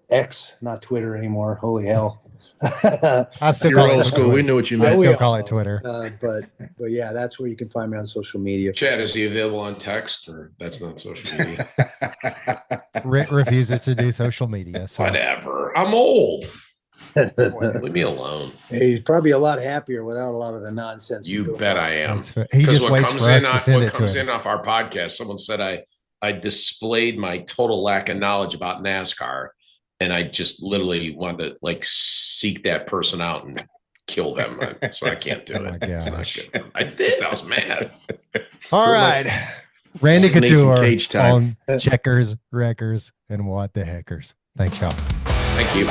X, not Twitter anymore. Holy hell. I still You're call old it school. We know what you I meant. still call it Twitter. But yeah, that's where you can find me on social media. Chad, is he available on text, or that's not social media? Rick refuses to do social media. So. Whatever. I'm old. Leave me alone. Hey, he's probably a lot happier without a lot of the nonsense. You bet I am. He just waits for us to send it to him. What comes in off our podcast, someone said I displayed my total lack of knowledge about NASCAR, and I just literally wanted to like seek that person out and kill them. So I can't do it. It's not good. I did. I was mad. All right. Randy Couture cage time. on Checkers, Wreckers, and What the Heckers. Thanks, y'all. Thank you.